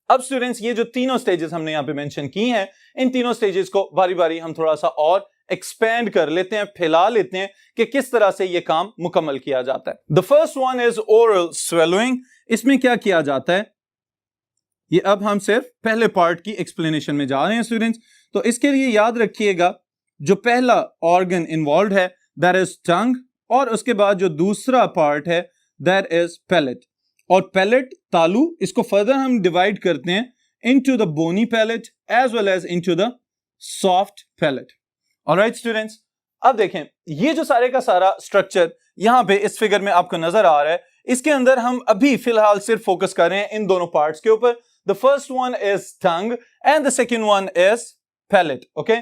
अब स्टूडेंट्स ये जो तीनों स्टेजेस हमने यहां पे मेंशन की हैं, इन तीनों स्टेजेस को बारी बारी हम थोड़ा सा और एक्सपेंड कर लेते हैं, फैला लेते हैं कि किस तरह से ये काम मुकम्मल किया जाता है। The first one is oral swallowing. इसमें क्या किया जाता है, ये अब हम सिर्फ पहले पार्ट की एक्सप्लेनेशन में जा रहे हैं स्टूडेंट्स। तो इसके लिए याद रखिएगा जो पहला ऑर्गन इन्वॉल्व है दैट इज टंग, और उसके बाद जो दूसरा पार्ट है दैट इज पैलेट। और पैलेट तालू, इसको फर्दर हम डिवाइड करते हैं into the bony palate as well as into the soft palate. Alright students, अब देखें ये जो सारे का सारा स्ट्रक्चर यहां पे इस फिगर में आपको नजर आ रहा है, इसके अंदर हम अभी फिलहाल सिर्फ फोकस कर रहे हैं इन दोनों पार्ट्स के ऊपर। The first one is tongue and the second one is palate. Okay,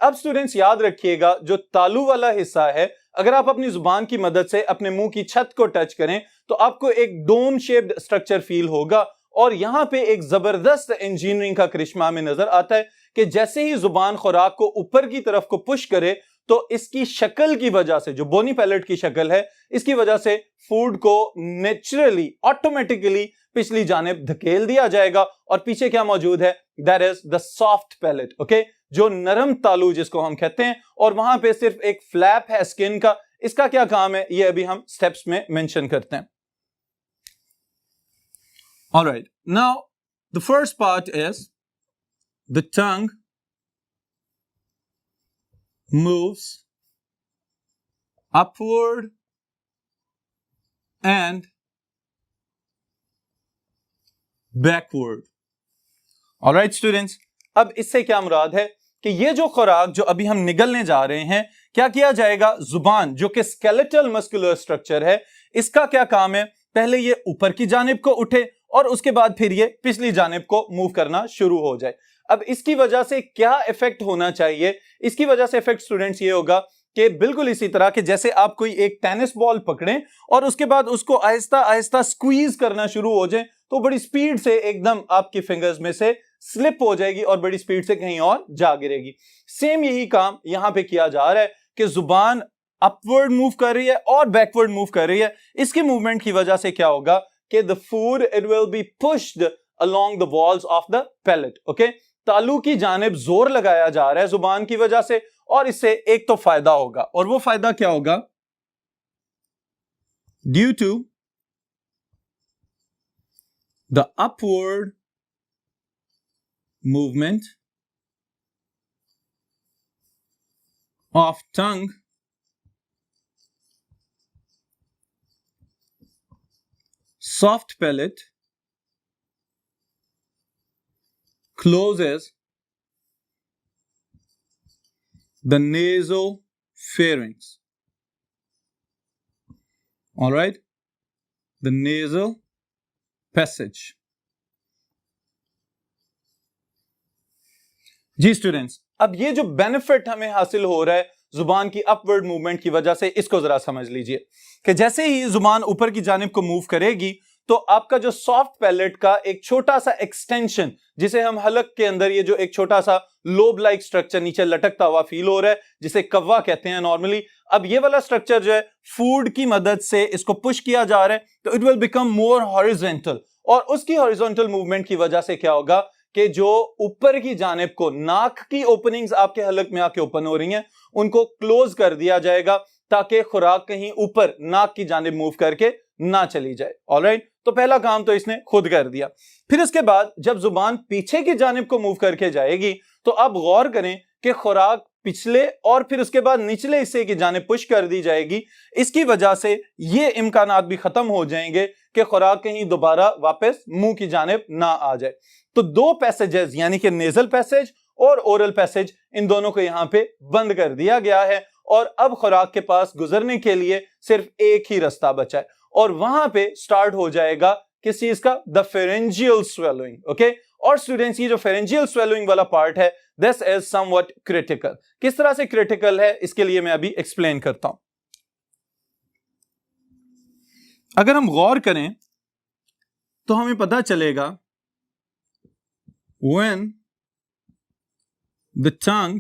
अब स्टूडेंट्स याद रखिएगा जो तालू वाला हिस्सा है, अगर आप अपनी जुबान की मदद से अपने मुंह की छत को टच करें तो आपको एक डोम शेप्ड स्ट्रक्चर फील होगा, और यहां पे एक जबरदस्त इंजीनियरिंग का करिश्मा हमें नजर आता है कि जैसे ही जुबान खुराक को ऊपर की तरफ को पुश करे तो इसकी शक्ल की वजह से, जो बोनी पैलेट की शक्ल है, इसकी वजह से फूड को नेचुरली ऑटोमेटिकली पिछली जानिब धकेल दिया जाएगा, और पीछे क्या मौजूद है, that is the soft palate. Okay, जो नरम तालू जिसको हम कहते हैं, और वहां पे सिर्फ एक फ्लैप है स्किन का। इसका क्या काम है ये अभी हम स्टेप्स में मेंशन करते हैं। Alright, now the first part is the tongue moves upward and backward. Alright students, अब इससे क्या मुराद है कि ये जो खुराक जो अभी हम निगलने जा रहे हैं, क्या किया जाएगा, जुबान जो कि स्केलेटल मस्कुलर स्ट्रक्चर है, इसका क्या काम है, पहले ये ऊपर की जानिब को उठे और उसके बाद फिर ये पिछली जानिब को मूव करना शुरू हो जाए। अब इसकी वजह से क्या इफेक्ट होना चाहिए, इसकी वजह से इफेक्ट स्टूडेंट्स ये होगा कि बिल्कुल इसी तरह के जैसे आप कोई एक टेनिस बॉल पकड़ें और उसके बाद उसको आहिस्ता आहिस्ता स्क्वीज करना शुरू हो जाए तो बड़ी स्पीड से एकदम आपकी फिंगर्स में से स्लिप हो जाएगी और बड़ी स्पीड से कहीं और जा गिरेगी। सेम यही काम यहां पे किया जा रहा है कि जुबान अपवर्ड मूव कर रही है और बैकवर्ड मूव कर रही है। इसकी मूवमेंट की वजह से क्या होगा कि the food it will be pushed along the walls of the palate. Okay, तालू की जानिब जोर लगाया जा रहा है जुबान की वजह से और इससे एक तो फायदा होगा, और वो फायदा क्या होगा, due to the upward movement of tongue soft palate closes the nasopharynx. All right, the nasal passage. जी स्टूडेंट्स, अब ये जो बेनिफिट हमें हासिल हो रहा है जुबान की अपवर्ड मूवमेंट की वजह से, इसको जरा समझ लीजिए कि जैसे ही जुबान ऊपर की जानिब को मूव करेगी तो आपका जो सॉफ्ट पैलेट का एक छोटा सा एक्सटेंशन, जिसे हम हलक के अंदर ये जो एक छोटा सा लोब लाइक स्ट्रक्चर नीचे लटकता हुआ फील हो रहा है, जिसे कव्वा कहते हैं नॉर्मली, अब ये वाला स्ट्रक्चर जो है फूड की मदद से इसको पुश किया जा रहा है तो it will become more horizontal, और उसकी हॉरिजॉन्टल मूवमेंट की वजह से क्या होगा कि जो ऊपर की जानिब को नाक की ओपनिंग्स आपके हलक में आके ओपन हो रही हैं उनको क्लोज कर दिया जाएगा ताकि खुराक कहीं ऊपर नाक की जानिब मूव करके ना चली जाए। ऑलराइट, तो पहला काम तो इसने खुद कर दिया। फिर इसके बाद जब जुबान पीछे की जानिब को मूव करके जाएगी तो आप गौर करें कि खुराक पिछले और फिर उसके बाद निचले हिस्से की जानिब पुश कर दी जाएगी। इसकी वजह से ये इम्कानात भी खत्म हो जाएंगे कि खुराक कहीं दोबारा वापस मुंह की जानिब ना आ जाए। तो दो पैसेजेस यानी कि नेजल पैसेज और ओरल पैसेज, इन दोनों को यहां पे बंद कर दिया गया है और अब खुराक के पास गुजरने के लिए सिर्फ एक ही रास्ता बचा है और वहां पे स्टार्ट हो जाएगा किस चीज का, द फेरेंजियल स्वेलोइंग। ओके, और स्टूडेंट्स ये जो फेरेंजियल स्वेलोइंग वाला पार्ट है दिस इज समवट क्रिटिकल। किस तरह से क्रिटिकल है इसके लिए मैं अभी एक्सप्लेन करता हूं। अगर हम गौर करें तो हमें पता चलेगा when the tongue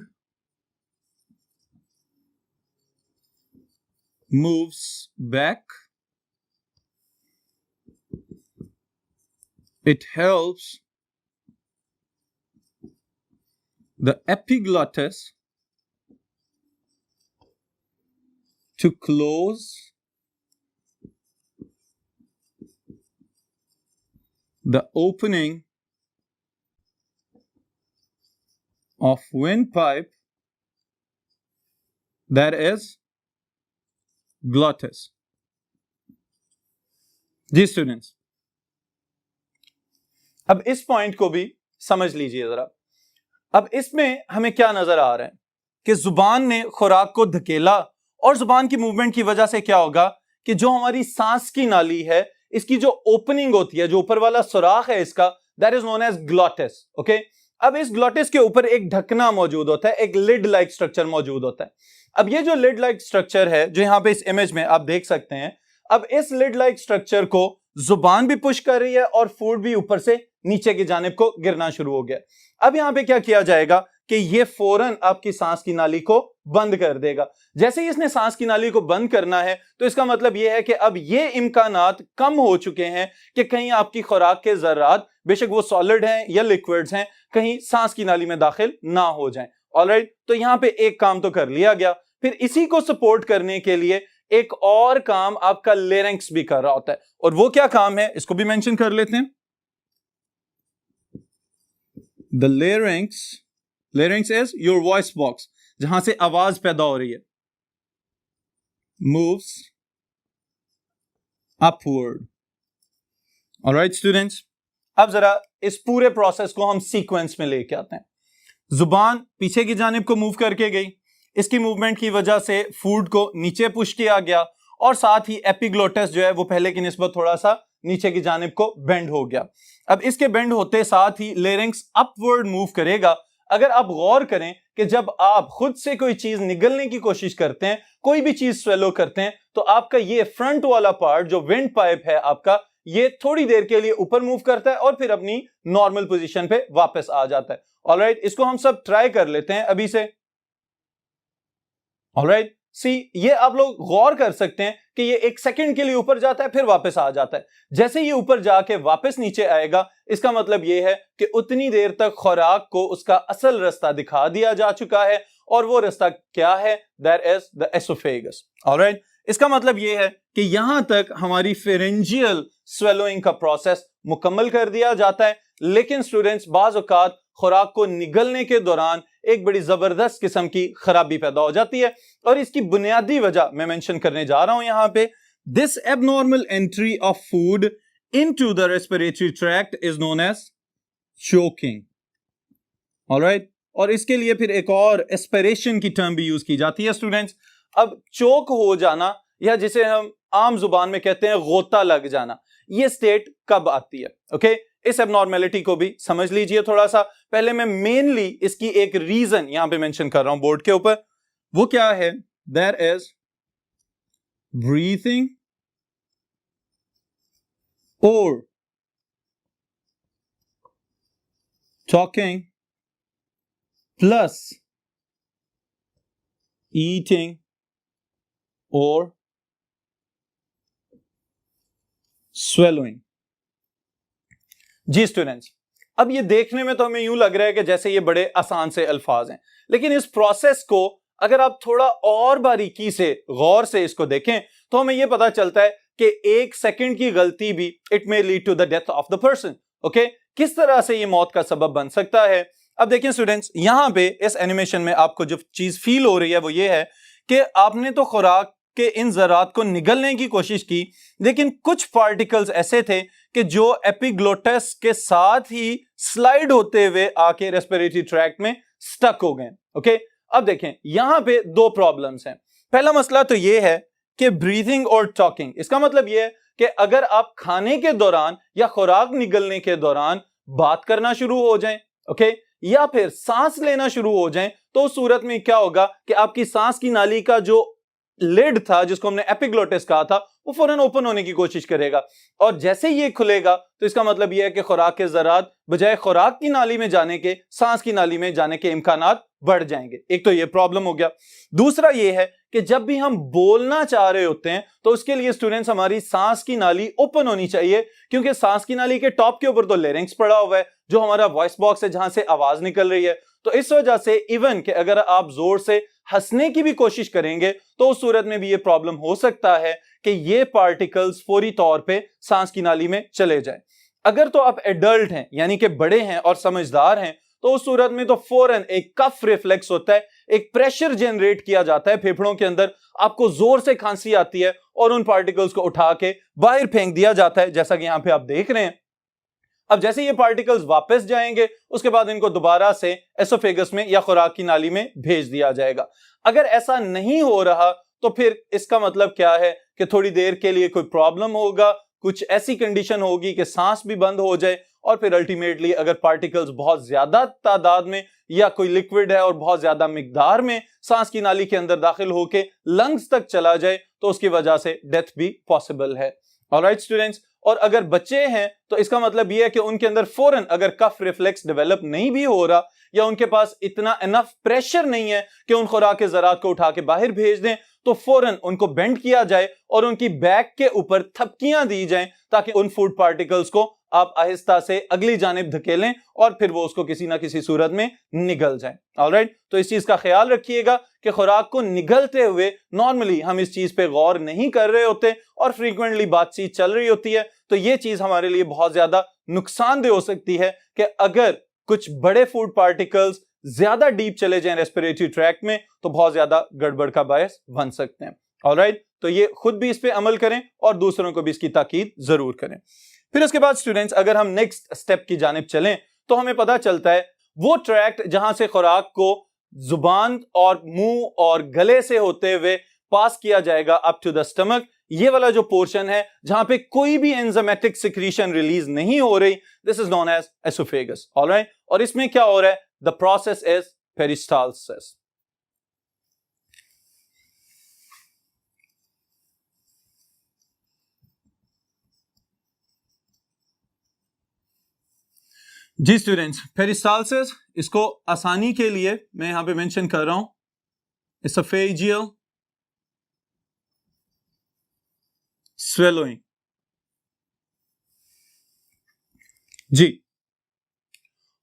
moves back, it helps the epiglottis to close the opening of windpipe, that is glottis. जी स्टूडेंट्स, अब इस पॉइंट को भी समझ लीजिए जरा। अब इसमें हमें क्या नजर आ रहा है कि जुबान ने खुराक को धकेला और जुबान की मूवमेंट की वजह से क्या होगा कि जो हमारी सांस की नाली है इसकी जो ओपनिंग होती है, जो ऊपर वाला सुराख है इसका, that is known as glottis. Okay, अब इस ग्लॉटिस के ऊपर एक ढकना मौजूद होता है, एक लिड लाइक स्ट्रक्चर मौजूद होता है। अब ये जो लिड लाइक स्ट्रक्चर है जो यहां पे इस इमेज में आप देख सकते हैं, अब इस लिड लाइक स्ट्रक्चर को जुबान भी पुश कर रही है और फूड भी ऊपर से नीचे की जानिब को गिरना शुरू हो गया। अब यहां पे क्या किया जाएगा कि ये फौरन आपकी सांस की नाली को बंद कर देगा। जैसे ही इसने सांस की नाली को बंद करना है तो इसका मतलब यह है कि अब ये इम्कानात कम हो चुके हैं कि कहीं आपकी खुराक के जर्रात, बेशक वो सॉलिड हैं या लिक्विड्स हैं, कहीं सांस की नाली में दाखिल ना हो जाएं। ऑलराइट, तो यहां पे एक काम तो कर लिया गया। फिर इसी को सपोर्ट करने के लिए एक और काम आपका लेरिंक्स भी कर रहा होता है, और वो क्या काम है इसको भी मेंशन कर लेते हैं। The larynx is your voice box, जहां से आवाज पैदा हो रही है। Moves upward. ऑलराइट स्टूडेंट्स, अब जरा इस पूरे प्रोसेस को हम सीक्वेंस में लेके आते हैं। जुबान पीछे की जानिब को मूव करके गई, इसकी मूवमेंट की वजह से फूड को नीचे पुश किया गया और साथ ही एपिग्लोटिस जो है वो पहले की निस्बत थोड़ा सा नीचे की जानिब को बेंड हो गया। अब इसके बेंड होते साथ ही लेरिंक्स अपवर्ड मूव करेगा। अगर आप गौर करें कि जब आप खुद से कोई चीज निगलने की कोशिश करते हैं, कोई भी चीज स्वेलो करते हैं, तो आपका ये फ्रंट वाला पार्ट जो विंड पाइप है आपका, ये थोड़ी देर के लिए ऊपर मूव करता है और फिर अपनी नॉर्मल पोजीशन पे वापस आ जाता है। ऑलराइट, इसको हम सब ट्राई कर लेते हैं अभी से। ऑलराइट, सी ये आप लोग गौर कर सकते हैं कि ये एक सेकंड के लिए ऊपर जाता है फिर वापस आ जाता है। जैसे ये ऊपर जाके वापस नीचे आएगा, इसका मतलब ये है कि उतनी देर तक खुराक को उसका असल रास्ता दिखा दिया जा चुका है, और वो रास्ता क्या है? That is the oesophagus. Alright, इसका मतलब ये है कि यहां तक हमारी फेरेंजियल स्वेलोइंग का प्रोसेस मुकम्मल कर दिया जाता है। लेकिन स्टूडेंट्स, बाज़ औक़ात खुराक को निगलने के दौरान एक बड़ी जबरदस्त किस्म की खराबी पैदा हो जाती है, और इसकी बुनियादी वजह मैं मेंशन करने जा रहा हूं यहां पे। This abnormal entry of food into the respiratory tract is known as choking. Alright, और इसके लिए फिर एक और एस्पिरेशन की टर्म भी यूज की जाती है स्टूडेंट्स। अब चोक हो जाना, या जिसे हम आम जुबान में कहते हैं गोता लग जाना, ये स्टेट कब आती है? ओके, इस एबनॉर्मेलिटी को भी समझ लीजिए थोड़ा सा। पहले मैं मेनली इसकी एक रीजन यहां पे मेंशन कर रहा हूं बोर्ड के ऊपर। वो क्या है? देयर इज ब्रीथिंग और टॉकिंग प्लस ईटिंग और स्वेलोइंग। जी स्टूडेंट्स, अब ये देखने में तो हमें यूं लग रहा है कि जैसे ये बड़े आसान से अल्फाज हैं, लेकिन इस प्रोसेस को अगर आप थोड़ा और बारीकी से गौर से इसको देखें तो हमें ये पता चलता है कि एक सेकंड की गलती भी it may lead to the death of the person. Okay, किस तरह से ये मौत का सबब बन सकता है? अब देखिए स्टूडेंट्स, यहां पे इस एनिमेशन में आपको जो चीज फील हो रही है वो ये है कि आपने तो खुराक के इन ज़रात को निगलने की कोशिश की, लेकिन कुछ पार्टिकल्स ऐसे थे कि जो एपिग्लोटिस के साथ ही स्लाइड होते हुए आके रेस्पिरेटरी ट्रैक्ट में स्टक हो गए। ओके, अब देखें यहां पे दो प्रॉब्लम्स हैं। पहला मसला तो ये है कि ब्रीथिंग और टॉकिंग, इसका मतलब ये है कि अगर आप खाने के दौरान या खुराक निगलने के दौरान बात करना शुरू हो जाएं, ओके, या फिर सांस लेना शुरू हो जाएं, तो उस सूरत में क्या होगा कि आपकी सांस की नाली का जो लिड था, जिसको हमने एपिग्लोटिस कहा था, वो फौरन ओपन होने की कोशिश करेगा, और जैसे ये खुलेगा तो इसका मतलब यह है कि खुराक के ज़रात बजाय खुराक की नाली में जाने के सांस की नाली में जाने के इम्कानात बढ़ जाएंगे। एक तो ये प्रॉब्लम हो गया। दूसरा ये है कि जब भी हम बोलना चाह रहे होते हैं तो उसके लिए स्टूडेंट्स हमारी सांस की नाली ओपन होनी चाहिए, क्योंकि सांस की नाली के टॉप के ऊपर तो लेरिंक्स पड़ा हुआ है जो हमारा वॉइस बॉक्स है जहां से आवाज निकल रही है। तो इस वजह से इवन कि अगर आप जोर से हंसने की भी कोशिश करेंगे तो उस सूरत में भी ये प्रॉब्लम हो सकता है कि ये पार्टिकल्स फौरी तौर पे सांस की नाली में चले जाए। अगर तो आप एडल्ट हैं यानी कि बड़े हैं और समझदार हैं, तो उस सूरत में तो फौरन एक कफ रिफ्लेक्स होता है, एक प्रेशर जनरेट किया जाता है फेफड़ों के अंदर, आपको जोर से खांसी आती है और उन पार्टिकल्स को उठा के बाहर फेंक दिया जाता है, जैसा कि यहां पे आप देख रहे हैं। अब जैसे ये पार्टिकल्स वापस जाएंगे उसके बाद इनको दोबारा से एसोफेगस में या खुराक की नाली में भेज दिया जाएगा। अगर ऐसा नहीं हो रहा तो फिर इसका मतलब क्या है कि थोड़ी देर के लिए कोई प्रॉब्लम होगा, कुछ ऐसी कंडीशन होगी कि सांस भी बंद हो जाए, और फिर अल्टीमेटली अगर पार्टिकल्स बहुत ज्यादा तादाद में या कोई लिक्विड है और बहुत ज्यादा मिकदार में सांस की नाली के अंदर दाखिल होके लंग्स तक चला जाए तो उसकी वजह से डेथ भी पॉसिबल है। ऑलराइट स्टूडेंट्स, और अगर बच्चे हैं तो इसका मतलब यह है कि उनके अंदर फौरन अगर कफ रिफ्लेक्स डेवलप नहीं भी हो रहा या उनके पास इतना इनफ प्रेशर नहीं है कि उन खुराक के ज़रात को उठा के बाहर भेज दें, तो फौरन उनको बेंड किया जाए और उनकी बैक के ऊपर थपकियां दी जाएं ताकि उन फूड पार्टिकल्स को आप आहिस्ता से अगली जानिब धकेलें और फिर वो उसको किसी ना किसी सूरत में निगल जाए। ऑलराइट, तो इस चीज का ख्याल रखिएगा कि खुराक को निगलते हुए नॉर्मली हम इस चीज पे गौर नहीं कर रहे होते और फ्रीक्वेंटली बातचीत चल रही होती है, तो ये चीज हमारे लिए बहुत ज्यादा नुकसानदेह हो सकती है कि अगर कुछ बड़े फूड पार्टिकल्स ज्यादा डीप चले जाएं रेस्पिरेटरी ट्रैक्ट में तो बहुत ज्यादा गड़बड़ का बायस बन सकते हैं। ऑलराइट, तो ये खुद भी इस पे अमल करें और दूसरों को भी इसकी ताकीद जरूर करें। फिर उसके बाद स्टूडेंट्स अगर हम नेक्स्ट स्टेप की जानिब चलें तो हमें पता चलता है वो ट्रैक्ट जहां से खुराक को जुबान और मुंह और गले से होते हुए पास किया जाएगा अप टू द स्टमक, ये वाला जो पोर्शन है जहां पे कोई भी एंजाइमेटिक सिक्रीशन रिलीज नहीं हो रही, this is known as oesophagus. Alright, और इसमें क्या हो रहा है? The process is peristalsis. जी स्टूडेंट्स, पेरिस्टाल्सिस, इसको आसानी के लिए मैं यहां पे मेंशन कर रहा हूं एसोफेजियल स्वेलोइंग। जी,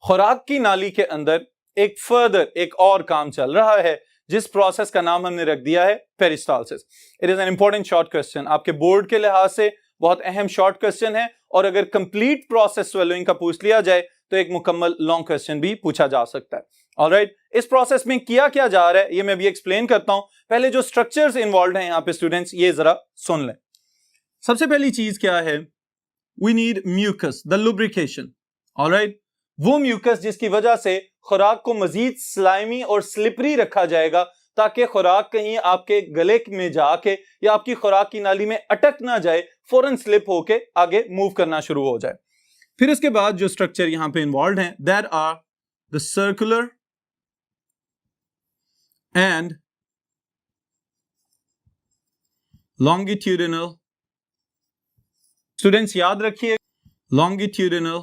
खुराक की नाली के अंदर एक और काम चल रहा है जिस प्रोसेस का नाम हमने रख दिया है peristalsis. It is an important short question, आपके बोर्ड के लिहाज से बहुत अहम शॉर्ट क्वेश्चन है, और अगर कंप्लीट प्रोसेस स्वेलोइंग का पूछ लिया जाए तो एक मुकम्मल लॉन्ग क्वेश्चन भी पूछा जा सकता है। ऑलराइट, इस प्रोसेस में किया क्या जा रहा है ये मैं भी एक्सप्लेन करता हूं। पहले जो स्ट्रक्चर्स इन्वॉल्व हैं यहां पे स्टूडेंट्स, ये जरा सुन लें। सबसे पहली चीज क्या है? We need mucus, the lubrication. Alright, वो म्यूकस जिसकी वजह से खुराक को मजीद स्लाइमी और स्लिपरी रखा जाएगा ताकि खुराक कहीं आपके गले में जाके या आपकी खुराक की नाली में अटक ना जाए, फौरन स्लिप होके आगे मूव करना शुरू हो जाए। फिर इसके बाद जो स्ट्रक्चर यहां पे इन्वॉल्व हैं, there are the circular and longitudinal, students याद रखिए लॉन्गिट्यूडिनल,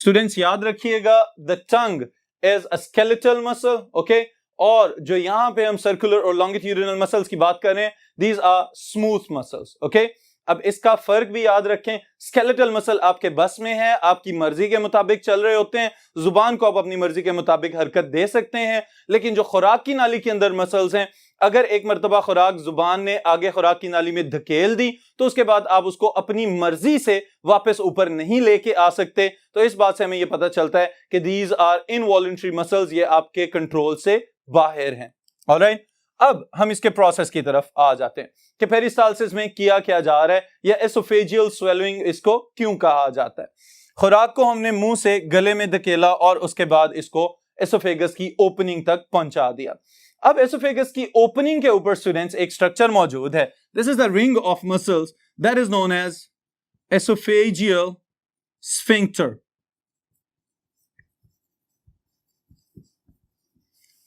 स्टूडेंट्स याद रखिएगा the tongue is a skeletal muscle, okay, और जो यहां पे हम सर्कुलर और लॉन्गिट्यूडिनल मसल्स की बात कर रहे हैं, these are smooth muscles, okay. अब इसका फर्क भी याद रखें, स्केलेटल मसल आपके बस में है, आपकी मर्जी के मुताबिक चल रहे होते हैं, जुबान को आप अपनी मर्जी के मुताबिक हरकत दे सकते हैं, लेकिन जो खुराक की नाली के अंदर मसल्स हैं, अगर एक मरतबा खुराक जुबान ने आगे खुराक की नाली में धकेल दी तो उसके बाद आप उसको अपनी मर्जी से वापस ऊपर नहीं लेके आ सकते। तो इस बात से हमें यह पता चलता है कि दीज आर इनवॉलंटरी मसल्स, ये आपके कंट्रोल से बाहर हैं। ऑलराइट, अब हम इसके प्रोसेस की तरफ आ जाते हैं कि पेरिस्टाल्सिस में किया क्या जा रहा है या एसोफेजियल स्वेलोइंग इसको क्यों कहा जाता है। खुराक को हमने मुंह से गले में धकेला और उसके बाद इसको एसोफेगस की ओपनिंग तक पहुंचा दिया। अब एसोफेगस की ओपनिंग के ऊपर स्टूडेंट्स एक स्ट्रक्चर मौजूद है, this is the ring of muscles that is known as oesophageal sphincter.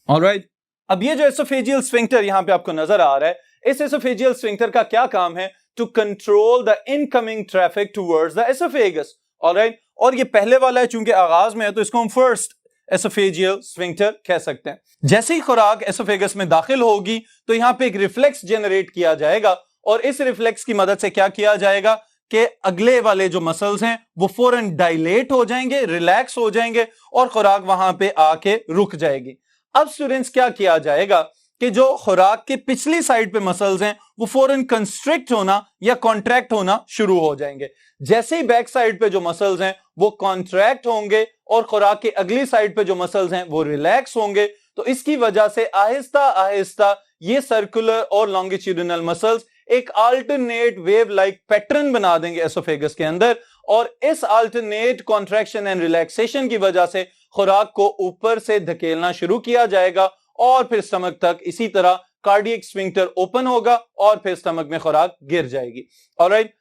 Alright, अब ये जो एसोफेजियल स्फिंक्टर यहां पे आपको नजर आ रहा है, इस एसोफेजियल स्फिंक्टर का क्या काम है? To control the incoming traffic towards the oesophagus. Alright, और ये पहले वाला है, चूंकि आगाज में है तो इसको हम फर्स्ट एसोफेजियल स्फिंक्टर कह सकते हैं। जैसे ही खुराक एसोफेगस में दाखिल होगी तो यहां पे एक रिफ्लेक्स जनरेट किया जाएगा, और इस रिफ्लेक्स की मदद से क्या किया जाएगा कि अगले वाले जो मसल्स हैं वो फौरन डायलेट हो जाएंगे, रिलैक्स हो जाएंगे और खुराक वहां पे आके रुक जाएगी। अब स्टूडेंट्स क्या किया जाएगा कि जो खुराक के पिछली साइड पे मसल्स हैं वो फौरन कंस्ट्रिक्ट होना या कॉन्ट्रैक्ट होना शुरू हो जाएंगे। जैसे ही बैक साइड पे जो मसल्स हैं वो कॉन्ट्रैक्ट होंगे और खुराक की अगली साइड पे जो मसल्स हैं वो रिलैक्स होंगे, तो इसकी वजह से आहिस्ता आहिस्ता ये सर्कुलर और लॉन्गिट्यूडिनल मसल्स एक अल्टरनेट वेव लाइक पैटर्न बना देंगे एसोफेगस के अंदर, और इस अल्टरनेट कॉन्ट्रैक्शन एंड रिलैक्सेशन की वजह से खुराक को ऊपर से धकेलना शुरू किया जाएगा और फिर स्टमक तक इसी तरह कार्डियक स्फिंक्टर ओपन होगा और फिर स्टमक में खुराक गिर जाएगी। ऑलराइट,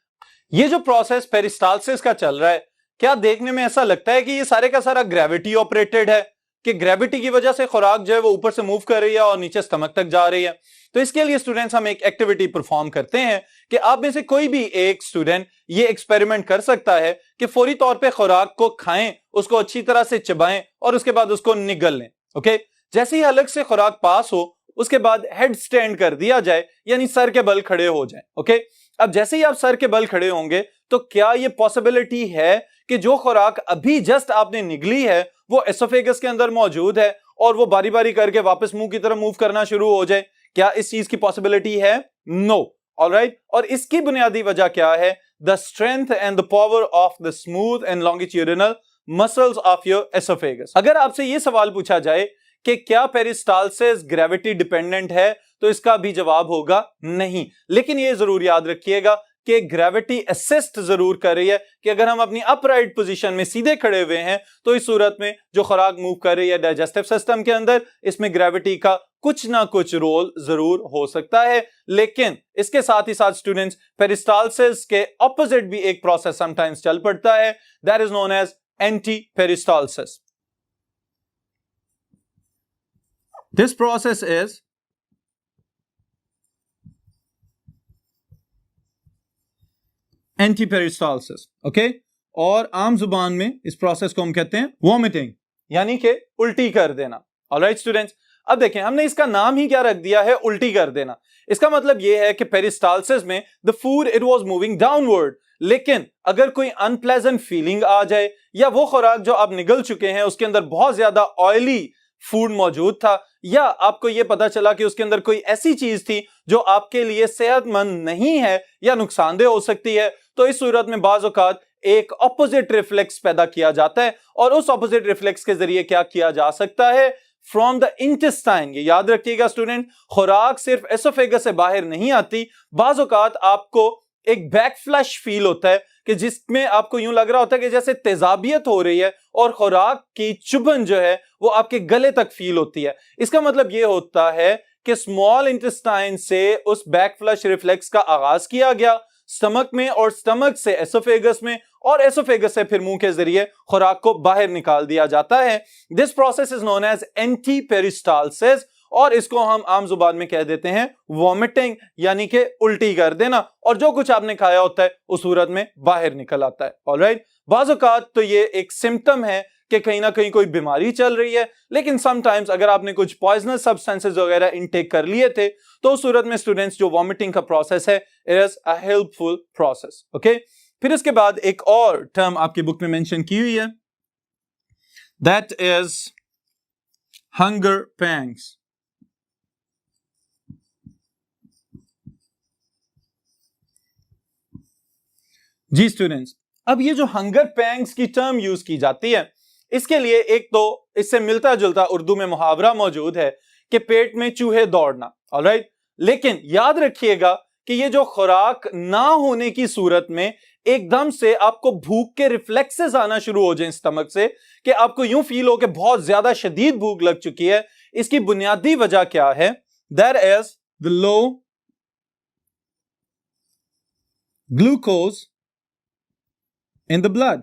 ये जो प्रोसेस पेरिस्टाल्सिस का चल रहा है, क्या देखने में ऐसा लगता है कि ये सारे का सारा ग्रेविटी ऑपरेटेड है, कि ग्रेविटी की वजह से खुराक जो है वो ऊपर से मूव कर रही है और नीचे स्टमक तक जा रही है? तो इसके लिए स्टूडेंट्स हम एक एक्टिविटी परफॉर्म करते हैं कि आप में से कोई भी एक स्टूडेंट ये एक्सपेरिमेंट कर सकता है कि फौरी तौर पे खुराक को खाएं, उसको अच्छी तरह से चबाएं और उसके बाद उसको निगल लें। ओके, जैसे ही अलग से खुराक पास हो उसके बाद हेड स्टैंड कर दिया जाए, यानी सर के बल खड़े हो जाएं। ओके, अब जैसे ही आप सर के बल खड़े होंगे तो क्या ये पॉसिबिलिटी है कि जो खुराक अभी जस्ट आपने निगली है वो एसोफेगस के अंदर मौजूद है और वो बारी बारी करके वापस मुंह की तरफ मूव करना शुरू हो जाए? क्या इस चीज की पॉसिबिलिटी है? नो। ऑलराइट, और इसकी बुनियादी वजह क्या है? The strength and the power of the smooth and longitudinal muscles of your oesophagus. अगर आपसे यह सवाल पूछा जाए कि क्या पेरिस्टालसिस ग्रेविटी डिपेंडेंट है, तो इसका भी जवाब होगा नहीं। लेकिन ये जरूर याद रखिएगा कि ग्रेविटी असिस्ट जरूर कर रही है कि अगर हम अपनी अपराइट पोजीशन में सीधे खड़े हुए हैं तो इस सूरत में जो खुराक मूव कर रही है डाइजेस्टिव सिस्टम के अंदर, इसमें ग्रेविटी का कुछ ना कुछ रोल जरूर हो सकता है। लेकिन इसके साथ ही साथ स्टूडेंट्स, पेरिस्टालसिस के ऑपोजिट भी एक प्रोसेस समटाइम्स चल पड़ता है, that is known as anti peristalsis. This process is anti peristalsis, okay. और आम जुबान में इस प्रोसेस को हम कहते हैं वॉमिटिंग, यानी कि उल्टी कर देना। ऑलराइट स्टूडेंट्स, अब देखें हमने इसका नाम ही क्या रख दिया है, उल्टी कर देना। इसका मतलब यह है कि पेरिस्टालसिस में the food it was moving downward, लेकिन अगर कोई अनप्लेजेंट फीलिंग आ जाए या वो खुराक जो आप निगल चुके हैं उसके अंदर बहुत ज्यादा ऑयली फूड मौजूद था, या आपको यह पता चला कि उसके अंदर कोई ऐसी चीज थी जो आपके लिए सेहतमंद नहीं है या नुकसानदेह हो सकती है, तो इस सूरत में बाज़ औक़ात एक ऑपोजिट रिफ्लेक्स पैदा किया जाता है। और उस ऑपोजिट रिफ्लेक्स के जरिए क्या किया जा सकता है, फ्रॉम द इंटेस्टाइन। ये याद रखिएगा स्टूडेंट, खुराक सिर्फ एसोफेगस से बाहर नहीं आती, बाज़ औक़ात आपको एक बैकफ्लश फील होता है कि जिसमें आपको यूं लग रहा होता है कि जैसे तेजाबियत हो रही है और खुराक की चुभन जो है वो आपके गले तक फील होती है। इसका मतलब ये होता है कि स्मॉल इंटेस्टाइन से उस बैकफ्लश रिफ्लेक्स का आगाज किया गया स्टमक में, और स्टमक से एसोफेगस में, और एसोफेगस से फिर मुंह के जरिए खुराक को बाहर निकाल दिया जाता है। This process is known as anti peristalsis, और इसको हम आम जुबान में कह देते हैं वॉमिटिंग, यानी कि उल्टी कर देना, और जो कुछ आपने खाया होता है उस सूरत में बाहर निकल आता है। ऑलराइट, बाज़ औक़ात तो ये एक सिम्टम है कि कहीं ना कहीं कोई बीमारी चल रही है, लेकिन समटाइम्स अगर आपने कुछ पॉइजनस सब्सटेंसेस वगैरह इनटेक कर लिए थे तो उस सूरत में स्टूडेंट्स जो वॉमिटिंग का प्रोसेस है it is a helpful process, okay. फिर इसके बाद एक और टर्म आपकी बुक में मेंशन की हुई है, दैट इज हंगर पैंग्स। जी स्टूडेंट्स, अब ये जो हंगर पैंग्स की टर्म यूज की जाती है, इसके लिए एक तो इससे मिलता जुलता उर्दू में मुहावरा मौजूद है कि पेट में चूहे दौड़ना। ऑलराइट, लेकिन याद रखिएगा कि ये जो खुराक ना होने की सूरत में एकदम से आपको भूख के रिफ्लेक्सेस आना शुरू हो जाए स्टमक से, कि आपको यूं फील हो कि बहुत ज्यादा शदीद भूख लग चुकी है, इसकी बुनियादी वजह क्या है, that is the low glucose in the blood.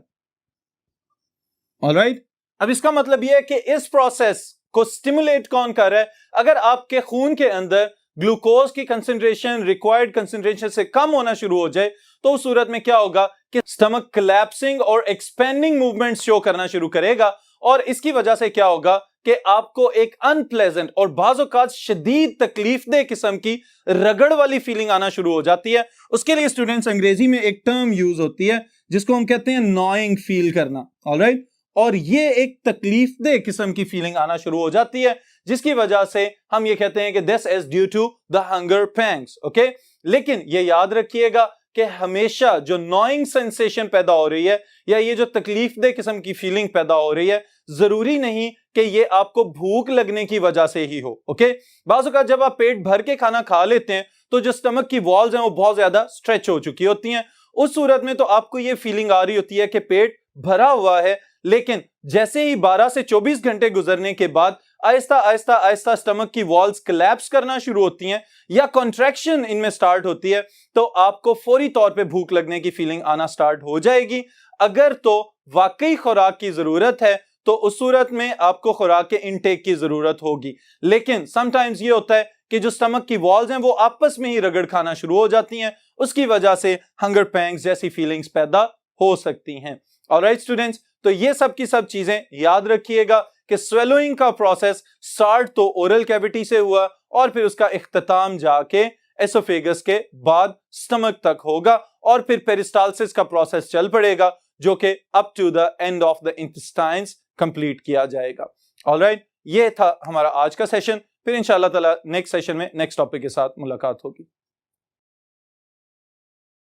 Alright, अब इसका मतलब यह है कि इस प्रोसेस को स्टिमुलेट कौन कर रहा है, अगर आपके खून के अंदर ग्लूकोज की कंसंट्रेशन रिक्वायर्ड कंसंट्रेशन से कम होना शुरू हो जाए तो उस सूरत में क्या होगा कि स्टमक कोलैप्सिंग और एक्सपेंडिंग मूवमेंट शो करना शुरू करेगा, और इसकी वजह से क्या होगा कि आपको एक अनप्लेजेंट और बाज़ औक़ात शदीद तकलीफदेह किस्म की रगड़ वाली फीलिंग आना शुरू हो जाती है। उसके लिए स्टूडेंट्स अंग्रेजी में एक टर्म यूज होती है जिसको हम कहते हैं नॉइंग फील करना। ऑलराइट, और ये एक तकलीफदेह किस्म की फीलिंग आना शुरू हो जाती है, जिसकी वजह से हम ये कहते हैं कि this is due to the hunger pangs, okay. लेकिन ये याद रखिएगा कि हमेशा जो नॉइंग सेंसेशन पैदा हो रही है या ये जो तकलीफदेह किस्म की फीलिंग पैदा हो रही है, जरूरी नहीं कि ये आपको भूख लगने की वजह से ही हो, ओके। बाज़ औक़ात जब आप पेट भर के खाना खा लेते हैं तो जो स्टमक की वॉल्स हैं वो बहुत ज्यादा स्ट्रेच हो चुकी होती हैं, उस सूरत में तो आपको ये फीलिंग आ रही होती है कि पेट भरा हुआ है, लेकिन जैसे ही 12 से 24 घंटे गुजरने के बाद आहिस्ता आहिस्ता आहिस्ता स्टमक की वॉल्स कोलैप्स करना शुरू होती हैं या कॉन्ट्रैक्शन इनमें स्टार्ट होती है, तो आपको फौरी तौर पे भूख लगने की फीलिंग आना स्टार्ट हो जाएगी। अगर तो वाकई खुराक की जरूरत है तो उस सूरत में आपको खुराक के इनटेक की जरूरत होगी, लेकिन समटाइम्स ये होता है कि जो स्टमक की वॉल्स हैं वो आपस में ही रगड़ खाना शुरू हो जाती हैं, उसकी वजह से हंगर पैंग्स जैसी फीलिंग्स पैदा हो सकती हैं। ऑलराइट स्टूडेंट्स, तो ये सब की सब चीजें याद रखिएगा कि स्वेलोइंग का प्रोसेस स्टार्ट तो ओरल कैविटी से हुआ और फिर उसका इख्तिताम जाके एसोफेगस के बाद स्टमक तक होगा, और फिर पेरिस्टालसिस का प्रोसेस चल पड़ेगा जो कि up to the end of the intestines complete किया जाएगा। ऑलराइट, ये था हमारा आज का सेशन। फिर इंशाअल्लाह ताला नेक्स्ट सेशन में नेक्स्ट टॉपिक के साथ मुलाकात होगी।